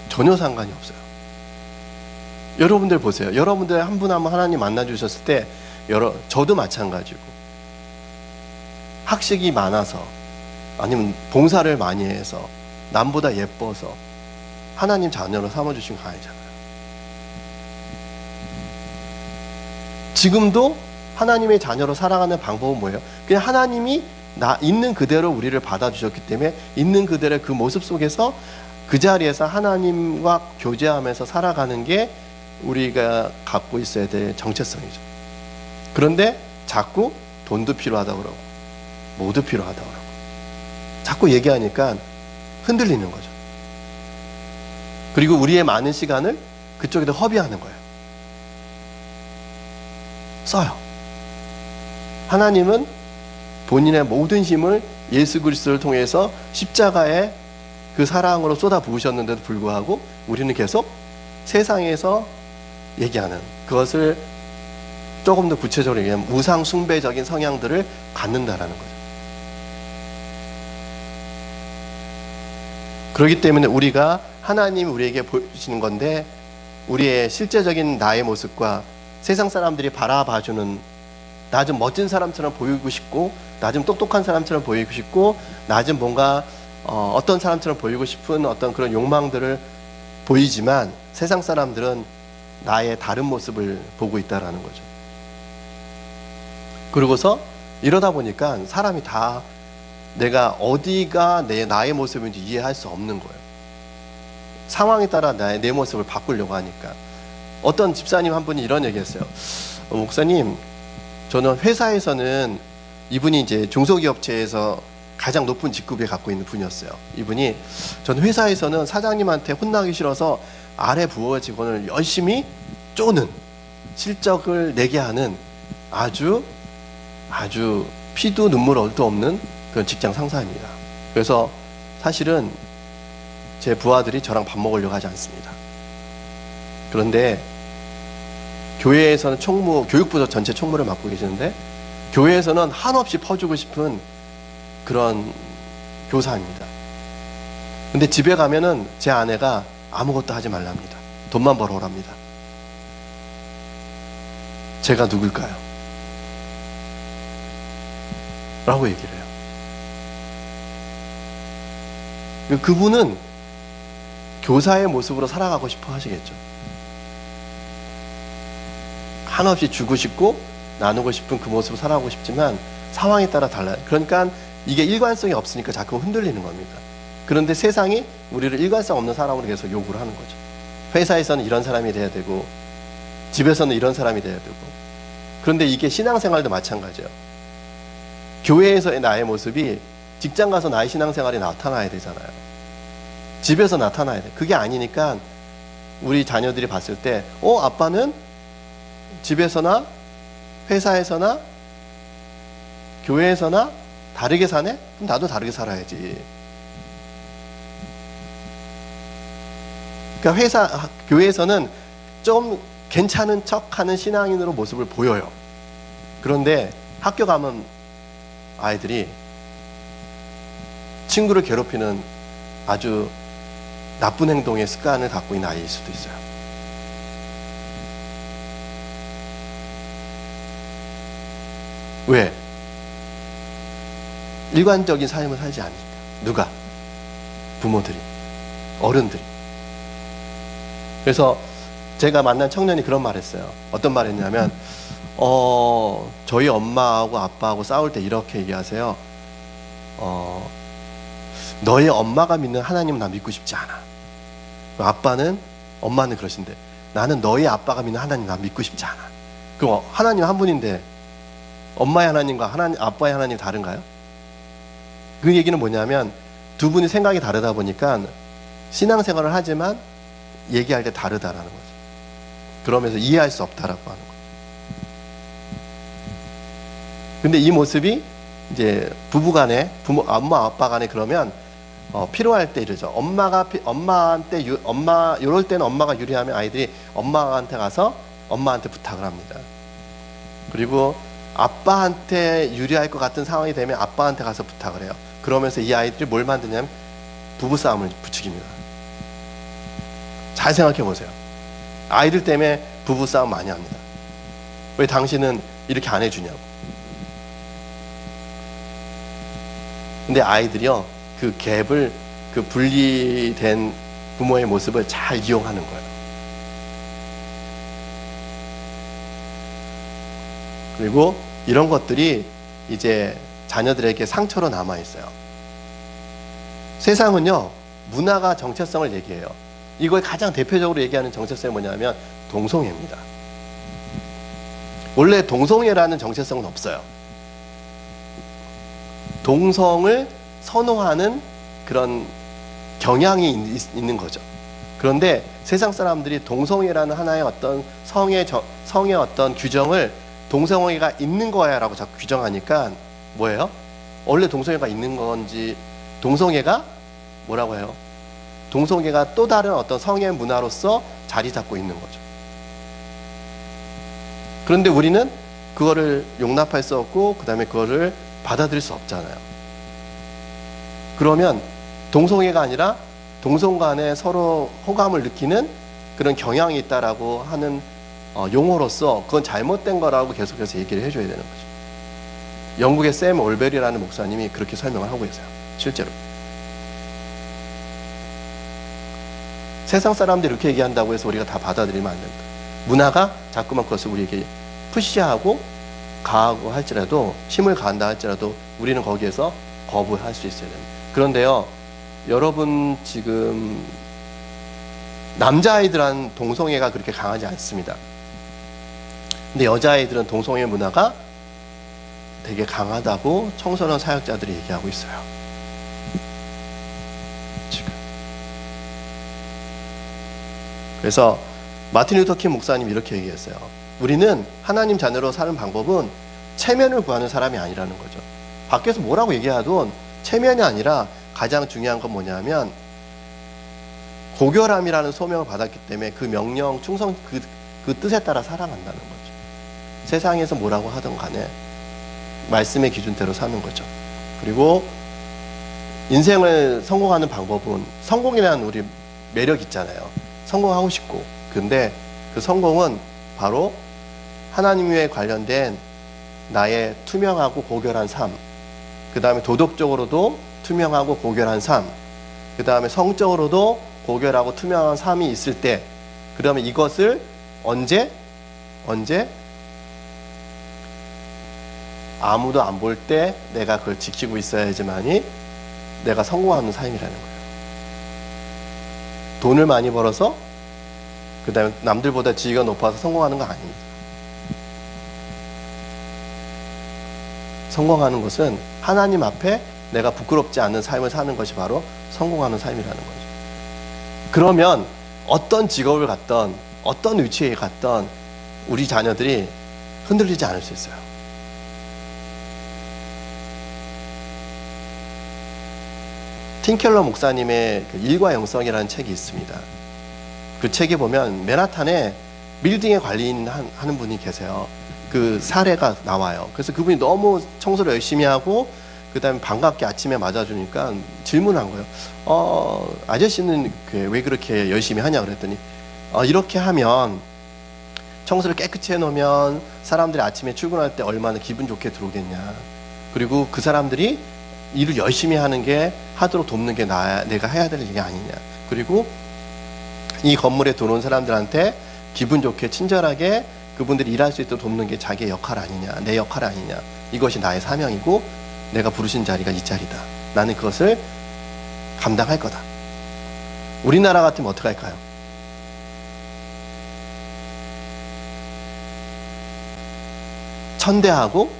S1: 전혀 상관이 없어요. 여러분들 보세요. 여러분들 한 분 한 분 하나님 만나주셨을 때 저도 마찬가지고 학식이 많아서 아니면 봉사를 많이 해서 남보다 예뻐서 하나님 자녀로 삼아주신 거 아니잖아요. 지금도 하나님의 자녀로 살아가는 방법은 뭐예요? 그냥 하나님이 있는 그대로 우리를 받아주셨기 때문에 있는 그대로의 그 모습 속에서 그 자리에서 하나님과 교제하면서 살아가는 게 우리가 갖고 있어야 될 정체성이죠. 그런데 자꾸 돈도 필요하다고 그러고 뭐도 필요하다고 그러고 자꾸 얘기하니까 흔들리는 거죠. 그리고 우리의 많은 시간을 그쪽에다 허비하는 거예요. 써요. 하나님은 본인의 모든 힘을 예수 그리스도를 통해서 십자가에 그 사랑으로 쏟아 부으셨는데도 불구하고 우리는 계속 세상에서 얘기하는 그것을 조금 더 구체적으로 얘기하면 우상 숭배적인 성향들을 갖는다라는 거죠. 그렇기 때문에 우리가 하나님이 우리에게 보여주시는 건데 우리의 실제적인 나의 모습과 세상 사람들이 바라봐주는 나 좀 멋진 사람처럼 보이고 싶고 나 좀 똑똑한 사람처럼 보이고 싶고 나 좀 뭔가 어떤 사람처럼 보이고 싶은 어떤 그런 욕망들을 보이지만 세상 사람들은 나의 다른 모습을 보고 있다라는 거죠. 그러고서 이러다 보니까 사람이 다 내가 어디가 나의 모습인지 이해할 수 없는 거예요. 상황에 따라 내 모습을 바꾸려고 하니까. 어떤 집사님 한 분이 이런 얘기 했어요. 목사님, 저는 회사에서는 이분이 이제 중소기업체에서 가장 높은 직급에 갖고 있는 분이었어요. 이분이 저는 회사에서는 사장님한테 혼나기 싫어서 아래 부하 직원을 열심히 쪼는 실적을 내게 하는 아주 아주 피도 눈물 얼도 없는 그런 직장 상사입니다. 그래서 사실은 제 부하들이 저랑 밥 먹으려고 하지 않습니다. 그런데 교회에서는 교육부 전체 총무를 맡고 계시는데 교회에서는 한없이 퍼주고 싶은 그런 교사입니다. 근데 집에 가면은 제 아내가 아무것도 하지 말랍니다. 돈만 벌어오랍니다. 제가 누굴까요? 라고 얘기를 해요. 그분은 교사의 모습으로 살아가고 싶어 하시겠죠. 한없이 주고 싶고 나누고 싶은 그 모습으로 살아가고 싶지만 상황에 따라 달라요. 그러니까 이게 일관성이 없으니까 자꾸 흔들리는 겁니다. 그런데 세상이 우리를 일관성 없는 사람으로 계속 요구를 하는 거죠. 회사에서는 이런 사람이 돼야 되고 집에서는 이런 사람이 돼야 되고. 그런데 이게 신앙생활도 마찬가지예요. 교회에서의 나의 모습이 직장 가서 나의 신앙생활이 나타나야 되잖아요. 집에서 나타나야 돼. 그게 아니니까 우리 자녀들이 봤을 때 아빠는 집에서나 회사에서나 교회에서나 다르게 사네? 그럼 나도 다르게 살아야지. 그러니까 교회에서는 좀 괜찮은 척하는 신앙인으로 모습을 보여요. 그런데 학교 가면 아이들이 친구를 괴롭히는 아주 나쁜 행동의 습관을 갖고 있는 아이일 수도 있어요. 왜? 일관적인 삶을 살지 않으니까. 누가? 부모들이, 어른들이. 그래서 제가 만난 청년이 그런 말 했어요. 어떤 말 했냐면 저희 엄마하고 아빠하고 싸울 때 이렇게 얘기하세요. 너의 엄마가 믿는 하나님은 나 믿고 싶지 않아. 엄마는 그러신데 나는 너희 아빠가 믿는 하나님 나 믿고 싶지 않아. 그럼 하나님 한 분인데 엄마의 하나님과 아빠의 하나님이 다른가요? 그 얘기는 뭐냐면 두 분이 생각이 다르다 보니까 신앙생활을 하지만 얘기할 때 다르다라는 거죠. 그러면서 이해할 수 없다라고 하는 거죠. 근데 이 모습이 이제 부부간에 엄마 아빠 간에 그러면 필요할 때 이러죠. 이럴 때는 엄마가 유리하면 아이들이 엄마한테 가서 엄마한테 부탁을 합니다. 그리고 아빠한테 유리할 것 같은 상황이 되면 아빠한테 가서 부탁을 해요. 그러면서 이 아이들이 뭘 만드냐면 부부싸움을 부추깁니다. 잘 생각해 보세요. 아이들 때문에 부부싸움 많이 합니다. 왜 당신은 이렇게 안 해주냐고. 근데 아이들이요, 그 갭을, 그 분리된 부모의 모습을 잘 이용하는 거예요. 그리고 이런 것들이 이제 자녀들에게 상처로 남아있어요. 세상은요, 문화가 정체성을 얘기해요. 이걸 가장 대표적으로 얘기하는 정체성이 뭐냐면 동성애입니다. 원래 동성애라는 정체성은 없어요. 동성을 선호하는 그런 경향이 있는 거죠. 그런데 세상 사람들이 동성애라는 하나의 어떤 성의 어떤 규정을 동성애가 있는 거야 라고 자꾸 규정하니까 뭐예요? 원래 동성애가 있는 건지, 동성애가 뭐라고 해요? 동성애가 또 다른 어떤 성의 문화로서 자리 잡고 있는 거죠. 그런데 우리는 그거를 용납할 수 없고 그 다음에 그거를 받아들일 수 없잖아요. 그러면 동성애가 아니라 동성 간에 서로 호감을 느끼는 그런 경향이 있다라고 하는 용어로서 그건 잘못된 거라고 계속해서 얘기를 해줘야 되는 거죠. 영국의 샘 올베리라는 목사님이 그렇게 설명을 하고 계세요. 실제로. 세상 사람들이 이렇게 얘기한다고 해서 우리가 다 받아들이면 안 된다. 문화가 자꾸만 그것을 우리에게 푸시하고 가하고 할지라도, 힘을 가한다 할지라도 우리는 거기에서 거부할 수 있어야 됩니다. 그런데요, 여러분 지금 남자아이들한 동성애가 그렇게 강하지 않습니다. 근데 여자아이들은 동성애 문화가 되게 강하다고 청소년 사역자들이 얘기하고 있어요. 지금. 그래서 마틴 루터 킹 목사님이 이렇게 얘기했어요. 우리는 하나님 자녀로 사는 방법은 체면을 구하는 사람이 아니라는 거죠. 밖에서 뭐라고 얘기하든 체면이 아니라 가장 중요한 건 뭐냐면 고결함이라는 소명을 받았기 때문에 그 명령 충성 그 뜻에 따라 살아간다는 거죠. 세상에서 뭐라고 하든 간에 말씀의 기준대로 사는 거죠. 그리고 인생을 성공하는 방법은 성공이라는 우리 매력 있잖아요. 성공하고 싶고. 근데 그 성공은 바로 하나님에 관련된 나의 투명하고 고결한 삶, 그 다음에 도덕적으로도 투명하고 고결한 삶, 그 다음에 성적으로도 고결하고 투명한 삶이 있을 때, 그러면 이것을 언제 아무도 안 볼 때 내가 그걸 지키고 있어야지만이 내가 성공하는 삶이라는 거예요. 돈을 많이 벌어서 그 다음에 남들보다 지위가 높아서 성공하는 건 아닙니다. 성공하는 것은 하나님 앞에 내가 부끄럽지 않은 삶을 사는 것이 바로 성공하는 삶이라는 거죠. 그러면 어떤 직업을 갖던 어떤 위치에 갔던 우리 자녀들이 흔들리지 않을 수 있어요. 팀 켈러 목사님의 일과 영성이라는 책이 있습니다. 그 책에 보면 맨하탄에 빌딩의 관리인 하는 분이 계세요. 그 사례가 나와요. 그래서 그분이 너무 청소를 열심히 하고 그 다음에 반갑게 아침에 맞아주니까 질문한 거예요. 아저씨는 왜 그렇게 열심히 하냐 그랬더니 이렇게 하면 청소를 깨끗이 해놓으면 사람들이 아침에 출근할 때 얼마나 기분 좋게 들어오겠냐. 그리고 그 사람들이 일을 열심히 하는 게 하도록 돕는 게 내가 해야 될 일이 아니냐. 그리고 이 건물에 들어온 사람들한테 기분 좋게 친절하게 그분들이 일할 수 있도록 돕는 게 자기의 역할 아니냐, 내 역할 아니냐. 이것이 나의 사명이고 내가 부르신 자리가 이 자리다. 나는 그것을 감당할 거다. 우리나라 같으면 어떻게 할까요? 천대하고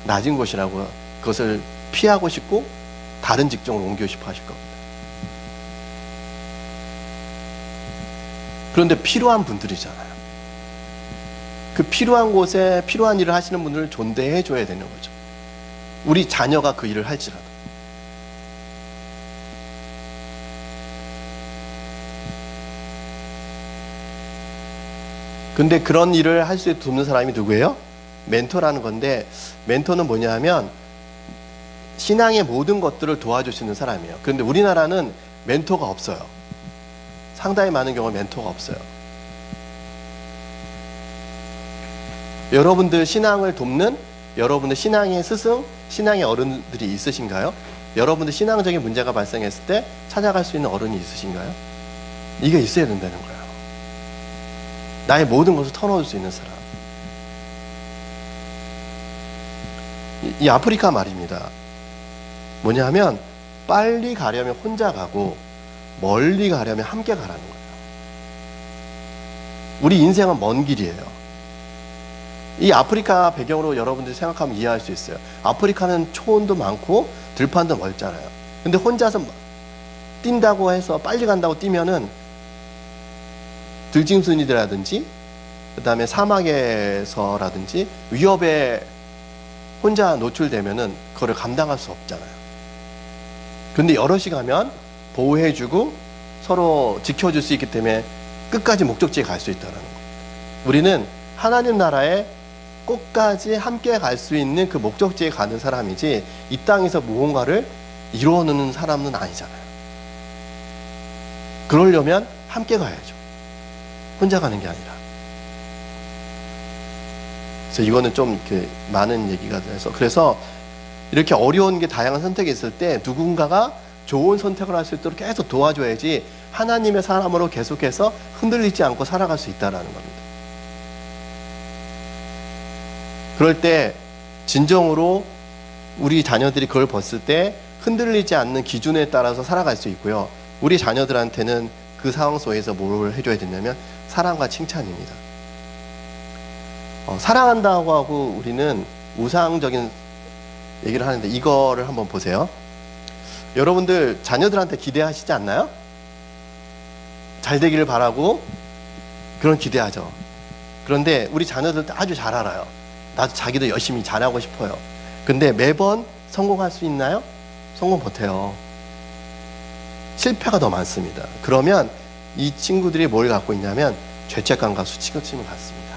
S1: 낮은 곳이라고 그것을 피하고 싶고 다른 직종을 옮기고 싶어 하실 겁니다. 그런데 필요한 분들이잖아요. 그 필요한 곳에 필요한 일을 하시는 분들을 존대해 줘야 되는 거죠. 우리 자녀가 그 일을 할지라도. 근데 그런 일을 할 수 있도록 돕는 사람이 누구예요? 멘토라는 건데, 멘토는 뭐냐 하면 신앙의 모든 것들을 도와줄 수 있는 사람이에요. 그런데 우리나라는 멘토가 없어요. 상당히 많은 경우 멘토가 없어요. 여러분들 신앙을 돕는 여러분들 신앙의 스승, 신앙의 어른들이 있으신가요? 여러분들 신앙적인 문제가 발생했을 때 찾아갈 수 있는 어른이 있으신가요? 이게 있어야 된다는 거예요. 나의 모든 것을 털어놓을 수 있는 사람. 이 아프리카 말입니다. 뭐냐 하면 빨리 가려면 혼자 가고 멀리 가려면 함께 가라는 거예요. 우리 인생은 먼 길이에요. 이 아프리카 배경으로 여러분들이 생각하면 이해할 수 있어요. 아프리카는 초원도 많고 들판도 멀잖아요. 근데 혼자서 뛴다고 해서 빨리 간다고 뛰면은 들짐승이라든지 그 다음에 사막에서라든지 위협에 혼자 노출되면은 그거를 감당할 수 없잖아요. 근데 여럿이 가면 보호해주고 서로 지켜줄 수 있기 때문에 끝까지 목적지에 갈 수 있다는 거. 우리는 하나님 나라에 끝까지 함께 갈 수 있는 그 목적지에 가는 사람이지 이 땅에서 무언가를 이루어내는 사람은 아니잖아요. 그러려면 함께 가야죠. 혼자 가는 게 아니라. 그래서 이거는 좀 이렇게 많은 얘기가 돼서 그래서 이렇게 어려운 게 다양한 선택이 있을 때 누군가가 좋은 선택을 할 수 있도록 계속 도와줘야지 하나님의 사람으로 계속해서 흔들리지 않고 살아갈 수 있다는 겁니다. 그럴 때 진정으로 우리 자녀들이 그걸 봤을 때 흔들리지 않는 기준에 따라서 살아갈 수 있고요. 우리 자녀들한테는 그 상황 속에서 뭘 해줘야 되냐면 사랑과 칭찬입니다. 사랑한다고 하고 우리는 우상적인 얘기를 하는데 이거를 한번 보세요. 여러분들 자녀들한테 기대하시지 않나요? 잘 되기를 바라고 그런 기대하죠. 그런데 우리 자녀들도 아주 잘 알아요. 나도 자기도 열심히 잘하고 싶어요. 근데 매번 성공할 수 있나요? 성공 못해요. 실패가 더 많습니다. 그러면 이 친구들이 뭘 갖고 있냐면 죄책감과 수치심을 갖습니다.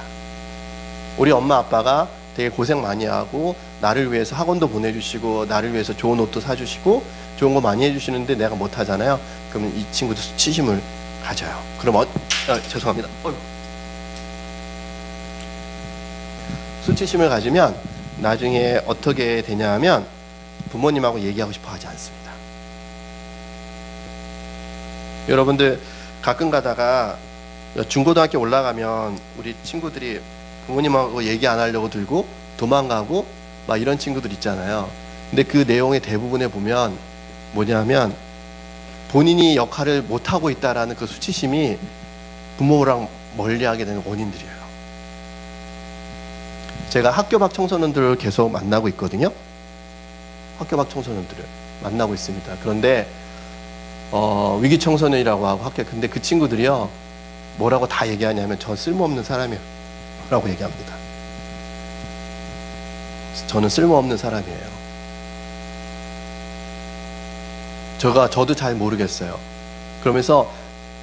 S1: 우리 엄마 아빠가 되게 고생 많이 하고 나를 위해서 학원도 보내주시고 나를 위해서 좋은 옷도 사주시고 좋은 거 많이 해주시는데 내가 못하잖아요. 그러면 이 친구도 수치심을 가져요. 그럼 죄송합니다. 수치심을 가지면 나중에 어떻게 되냐 하면 부모님하고 얘기하고 싶어 하지 않습니다. 여러분들 가끔 가다가 중고등학교 올라가면 우리 친구들이 부모님하고 얘기 안 하려고 들고 도망가고 막 이런 친구들 있잖아요. 근데 그 내용의 대부분에 보면 뭐냐면 본인이 역할을 못하고 있다라는 그 수치심이 부모랑 멀리하게 되는 원인들이에요. 제가 학교 밖 청소년들을 계속 만나고 있거든요. 학교 밖 청소년들을 만나고 있습니다. 그런데 위기 청소년이라고 하고 근데 그 친구들이요 뭐라고 다 얘기하냐면 저 쓸모없는 사람이에요 라고 얘기합니다. 저는 쓸모없는 사람이에요. 저도 잘 모르겠어요. 그러면서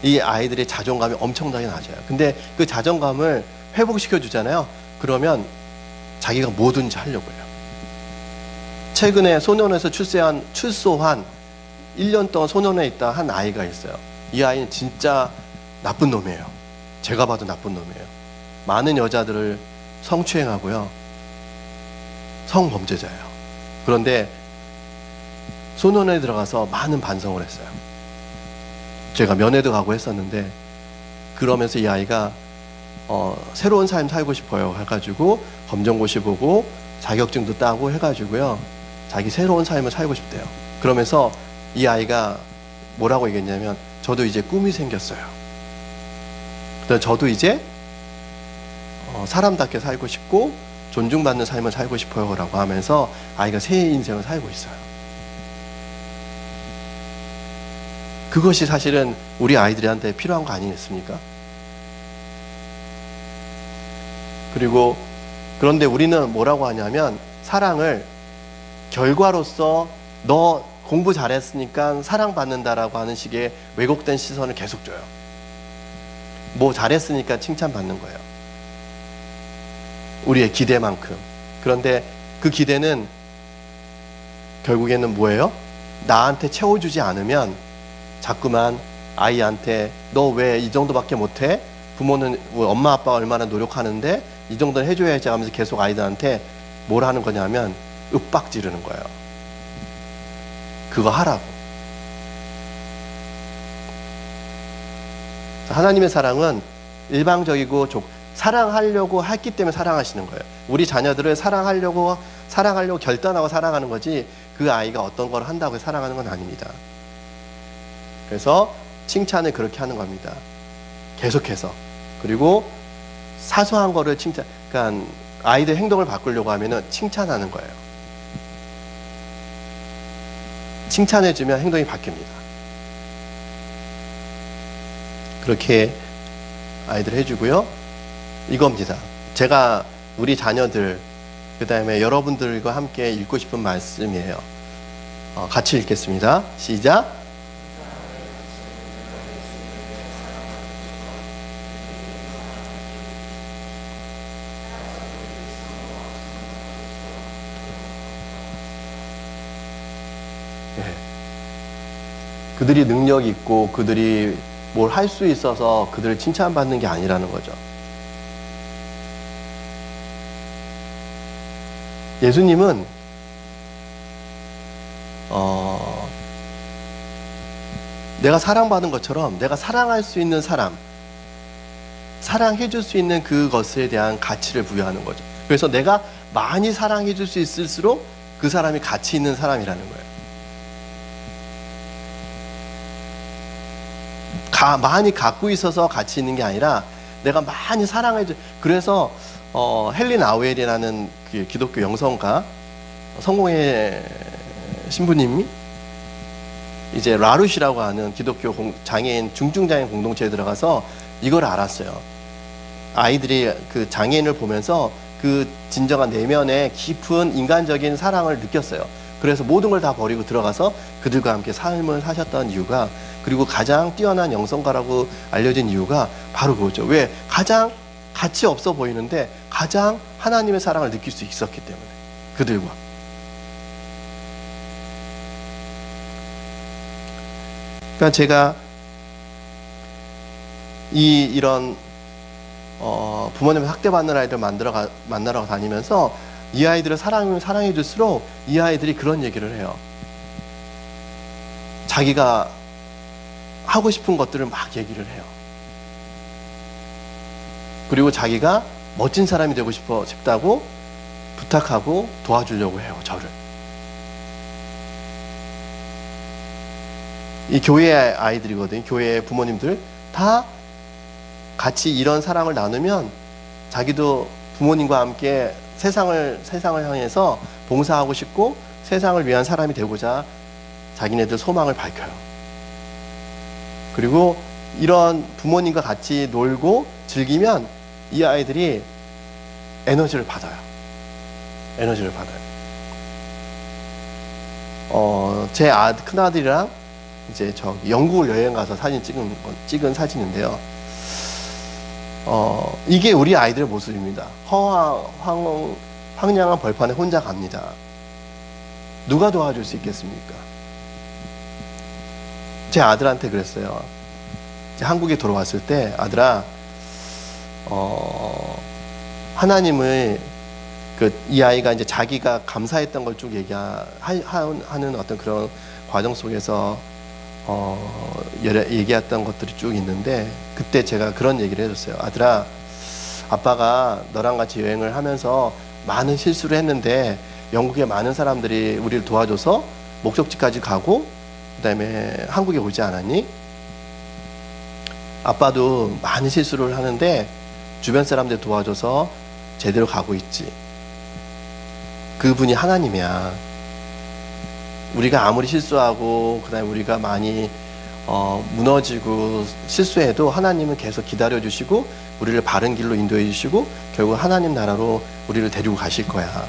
S1: 이 아이들의 자존감이 엄청나게 낮아요. 근데 그 자존감을 회복시켜 주잖아요. 그러면 자기가 뭐든지 하려고 해요. 최근에 소년원에서 출소한 1년 동안 소년원에 있다 한 아이가 있어요. 이 아이는 진짜 나쁜 놈이에요. 제가 봐도 나쁜 놈이에요. 많은 여자들을 성추행하고요. 성범죄자예요. 그런데 소년원에 들어가서 많은 반성을 했어요. 제가 면회도 가고 했었는데 그러면서 이 아이가 새로운 삶 살고 싶어요 해가지고 검정고시 보고 자격증도 따고 해가지고요 자기 새로운 삶을 살고 싶대요. 그러면서 이 아이가 뭐라고 얘기했냐면 저도 이제 꿈이 생겼어요. 저도 이제 사람답게 살고 싶고 존중받는 삶을 살고 싶어요 라고 하면서 아이가 새 인생을 살고 있어요. 그것이 사실은 우리 아이들한테 필요한 거 아니겠습니까? 그런데 우리는 뭐라고 하냐면 사랑을 결과로서 너 공부 잘했으니까 사랑받는다라고 하는 식의 왜곡된 시선을 계속 줘요. 뭐 잘했으니까 칭찬받는 거예요. 우리의 기대만큼. 그런데 그 기대는 결국에는 뭐예요? 나한테 채워주지 않으면 자꾸만 아이한테 너 왜 이 정도밖에 못해? 부모는 엄마 아빠가 얼마나 노력하는데 이 정도는 해줘야지 하면서 계속 아이들한테 뭘 하는 거냐면 윽박 지르는 거예요. 그거 하라고. 하나님의 사랑은 일방적이고 사랑하려고 했기 때문에 사랑하시는 거예요. 우리 자녀들을 사랑하려고 결단하고 사랑하는 거지 그 아이가 어떤 걸 한다고 사랑하는 건 아닙니다. 그래서 칭찬을 그렇게 하는 겁니다. 계속해서. 그리고 사소한 거를 그러니까 아이들 행동을 바꾸려고 하면은 칭찬하는 거예요. 칭찬해주면 행동이 바뀝니다. 그렇게 아이들 해주고요. 이겁니다. 제가 우리 자녀들, 그 다음에 여러분들과 함께 읽고 싶은 말씀이에요. 같이 읽겠습니다. 시작. 그들이 능력이 있고 그들이 뭘 할 수 있어서 그들을 칭찬받는 게 아니라는 거죠. 예수님은 내가 사랑받은 것처럼 내가 사랑할 수 있는 사람, 사랑해 줄 수 있는 그것에 대한 가치를 부여하는 거죠. 그래서 내가 많이 사랑해 줄 수 있을수록 그 사람이 가치 있는 사람이라는 거예요. 많이 갖고 있어서 가치 있는 게 아니라 내가 많이 사랑해줘. 그래서 헬린 아우엘이라는 그 기독교 영성가 성공의 신부님이 이제 라룻이라고 하는 기독교 장애인 중증장애인 공동체에 들어가서 이걸 알았어요. 아이들이 그 장애인을 보면서 그 진정한 내면의 깊은 인간적인 사랑을 느꼈어요. 그래서 모든 걸 다 버리고 들어가서 그들과 함께 삶을 사셨던 이유가, 그리고 가장 뛰어난 영성가라고 알려진 이유가 바로 그거죠. 왜? 가장 가치 없어 보이는데 가장 하나님의 사랑을 느낄 수 있었기 때문에, 그들과. 그러니까 제가 이런 부모님 학대받는 아이들 만나러 다니면서 이 아이들을 사랑해 줄수록 이 아이들이 그런 얘기를 해요. 자기가 하고 싶은 것들을 막 얘기를 해요. 그리고 자기가 멋진 사람이 되고 싶다고 부탁하고 도와주려고 해요, 저를. 이 교회 아이들이거든요. 교회 부모님들 다 같이 이런 사랑을 나누면 자기도 부모님과 함께 세상을 향해서 봉사하고 싶고 세상을 위한 사람이 되고자 자기네들 소망을 밝혀요. 그리고 이런 부모님과 같이 놀고 즐기면 이 아이들이 에너지를 받아요. 에너지를 받아요. 제 큰아들이랑 이제 영국을 여행 가서 사진 찍은 사진인데요. 이게 우리 아이들의 모습입니다. 황량한 벌판에 혼자 갑니다. 누가 도와줄 수 있겠습니까? 제 아들한테 그랬어요. 이제 한국에 돌아왔을 때, 아들아, 하나님을, 이 아이가 이제 자기가 감사했던 걸 쭉 하는 어떤 그런 과정 속에서 얘기했던 것들이 쭉 있는데, 그때 제가 그런 얘기를 해줬어요. 아들아, 아빠가 너랑 같이 여행을 하면서 많은 실수를 했는데 영국의 많은 사람들이 우리를 도와줘서 목적지까지 가고 그 다음에 한국에 오지 않았니? 아빠도 많은 실수를 하는데 주변 사람들 도와줘서 제대로 가고 있지. 그분이 하나님이야. 우리가 아무리 실수하고 그 다음에 우리가 많이 무너지고 실수해도 하나님은 계속 기다려주시고 우리를 바른 길로 인도해 주시고 결국 하나님 나라로 우리를 데리고 가실 거야.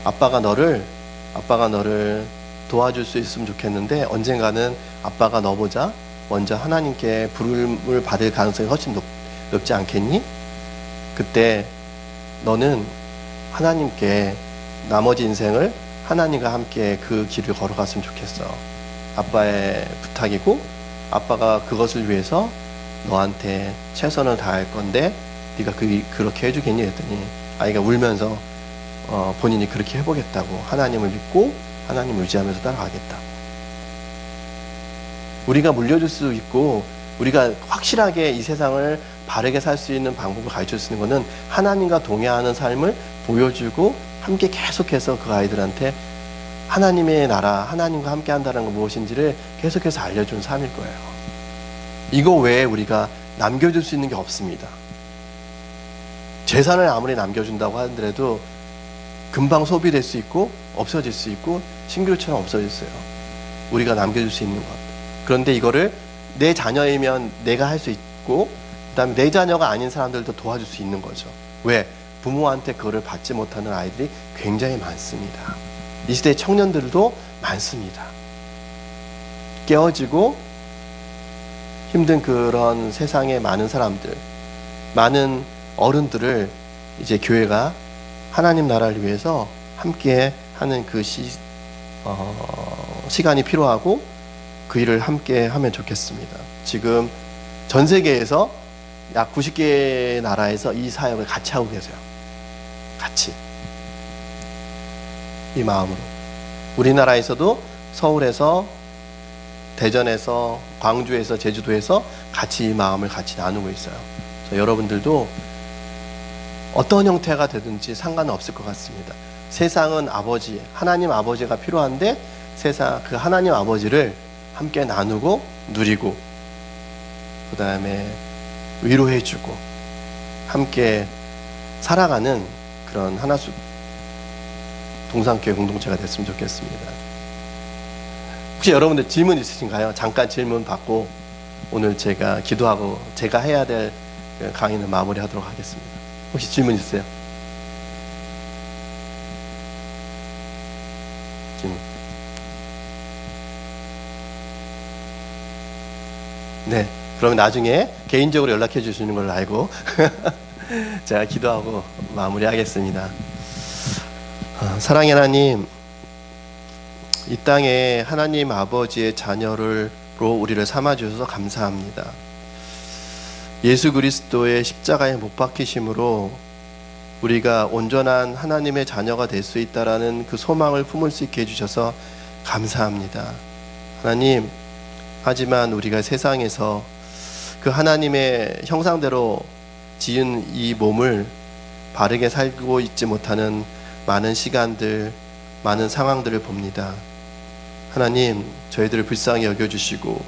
S1: 아빠가 너를 도와줄 수 있으면 좋겠는데 언젠가는 아빠가 너보다 먼저 하나님께 부름을 받을 가능성이 훨씬 높지 않겠니? 그때 너는 하나님께 나머지 인생을 하나님과 함께 그 길을 걸어갔으면 좋겠어. 아빠의 부탁이고 아빠가 그것을 위해서 너한테 최선을 다할 건데 네가 그렇게 해주겠니? 했더니 아이가 울면서 본인이 그렇게 해보겠다고, 하나님을 믿고 하나님을 의지하면서 따라가겠다고. 우리가 물려줄 수 있고 우리가 확실하게 이 세상을 바르게 살 수 있는 방법을 가르쳐 주는 것은 하나님과 동행하는 삶을 보여주고 함께 계속해서 그 아이들한테 하나님의 나라, 하나님과 함께 한다는 건 무엇인지를 계속해서 알려주는 삶일 거예요. 이거 외에 우리가 남겨줄 수 있는 게 없습니다. 재산을 아무리 남겨준다고 하더라도 금방 소비될 수 있고 없어질 수 있고 신규처럼 없어졌어요. 우리가 남겨줄 수 있는 것. 그런데 이거를 내 자녀이면 내가 할 수 있고 그 다음에 내 자녀가 아닌 사람들도 도와줄 수 있는 거죠. 왜? 부모한테 그거를 받지 못하는 아이들이 굉장히 많습니다. 이 시대의 청년들도 많습니다. 깨어지고 힘든 그런 세상의 많은 사람들, 많은 어른들을 이제 교회가 하나님 나라를 위해서 함께 하는 그 시간이 필요하고 그 일을 함께 하면 좋겠습니다. 지금 전 세계에서 약 90개의 나라에서 이 사역을 같이 하고 계세요. 같이. 이 마음으로. 우리나라에서도 서울에서, 대전에서, 광주에서, 제주도에서 같이 이 마음을 같이 나누고 있어요. 그래서 여러분들도 어떤 형태가 되든지 상관은 없을 것 같습니다. 세상은 아버지, 하나님 아버지가 필요한데 그 하나님 아버지를 함께 나누고 누리고 그 다음에 위로해주고 함께 살아가는 그런 하나씩 동산교회 공동체가 됐으면 좋겠습니다. 혹시 여러분들 질문 있으신가요? 잠깐 질문 받고 오늘 제가 기도하고 제가 해야 될 강의는 마무리하도록 하겠습니다. 혹시 질문 있으세요? 네. 그러면 나중에 개인적으로 연락해 주시는 걸로 알고 제가 기도하고 마무리하겠습니다. 사랑의 하나님, 이 땅에 하나님 아버지의 자녀로 우리를 삼아 주셔서 감사합니다. 예수 그리스도의 십자가에 못 박히심으로 우리가 온전한 하나님의 자녀가 될 수 있다라는 그 소망을 품을 수 있게 해주셔서 감사합니다. 하나님, 하지만 우리가 세상에서 그 하나님의 형상대로 지은 이 몸을 바르게 살고 있지 못하는 많은 시간들, 많은 상황들을 봅니다. 하나님, 저희들을 불쌍히 여겨주시고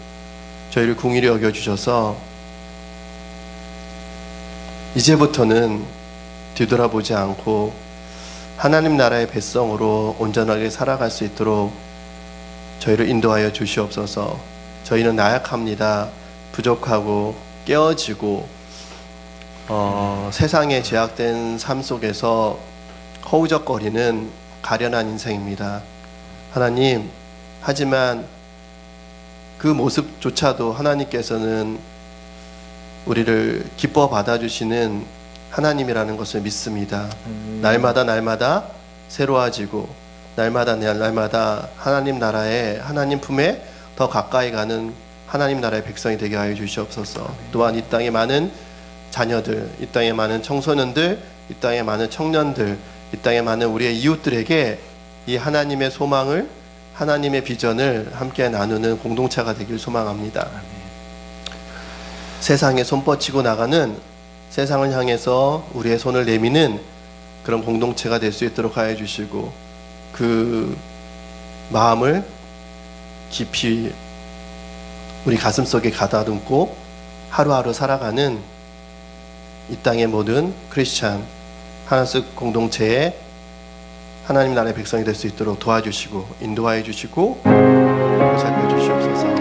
S1: 저희를 긍휼히 여겨주셔서 이제부터는 뒤돌아보지 않고 하나님 나라의 백성으로 온전하게 살아갈 수 있도록 저희를 인도하여 주시옵소서. 저희는 나약합니다. 부족하고 깨어지고 세상에 제약된 삶 속에서 허우적거리는 가련한 인생입니다. 하나님, 하지만 그 모습조차도 하나님께서는 우리를 기뻐 받아주시는 하나님이라는 것을 믿습니다. 날마다 새로워지고 날마다 하나님 나라에, 하나님 품에 더 가까이 가는 하나님 나라의 백성이 되게 하여 주시옵소서. 또한 이 땅에 많은 자녀들, 이 땅에 많은 청소년들, 이 땅에 많은 청년들, 이 땅에 많은 우리의 이웃들에게 이 하나님의 소망을, 하나님의 비전을 함께 나누는 공동체가 되길 소망합니다. 세상에 손뻗치고 나가는, 세상을 향해서 우리의 손을 내미는 그런 공동체가 될 수 있도록 하여 주시고, 그 마음을 깊이 우리 가슴 속에 가다듬고 하루하루 살아가는 이 땅의 모든 크리스찬 하나씩 공동체의 하나님 나라의 백성이 될 수 있도록 도와주시고 인도하여 주시고 살펴주시옵소서.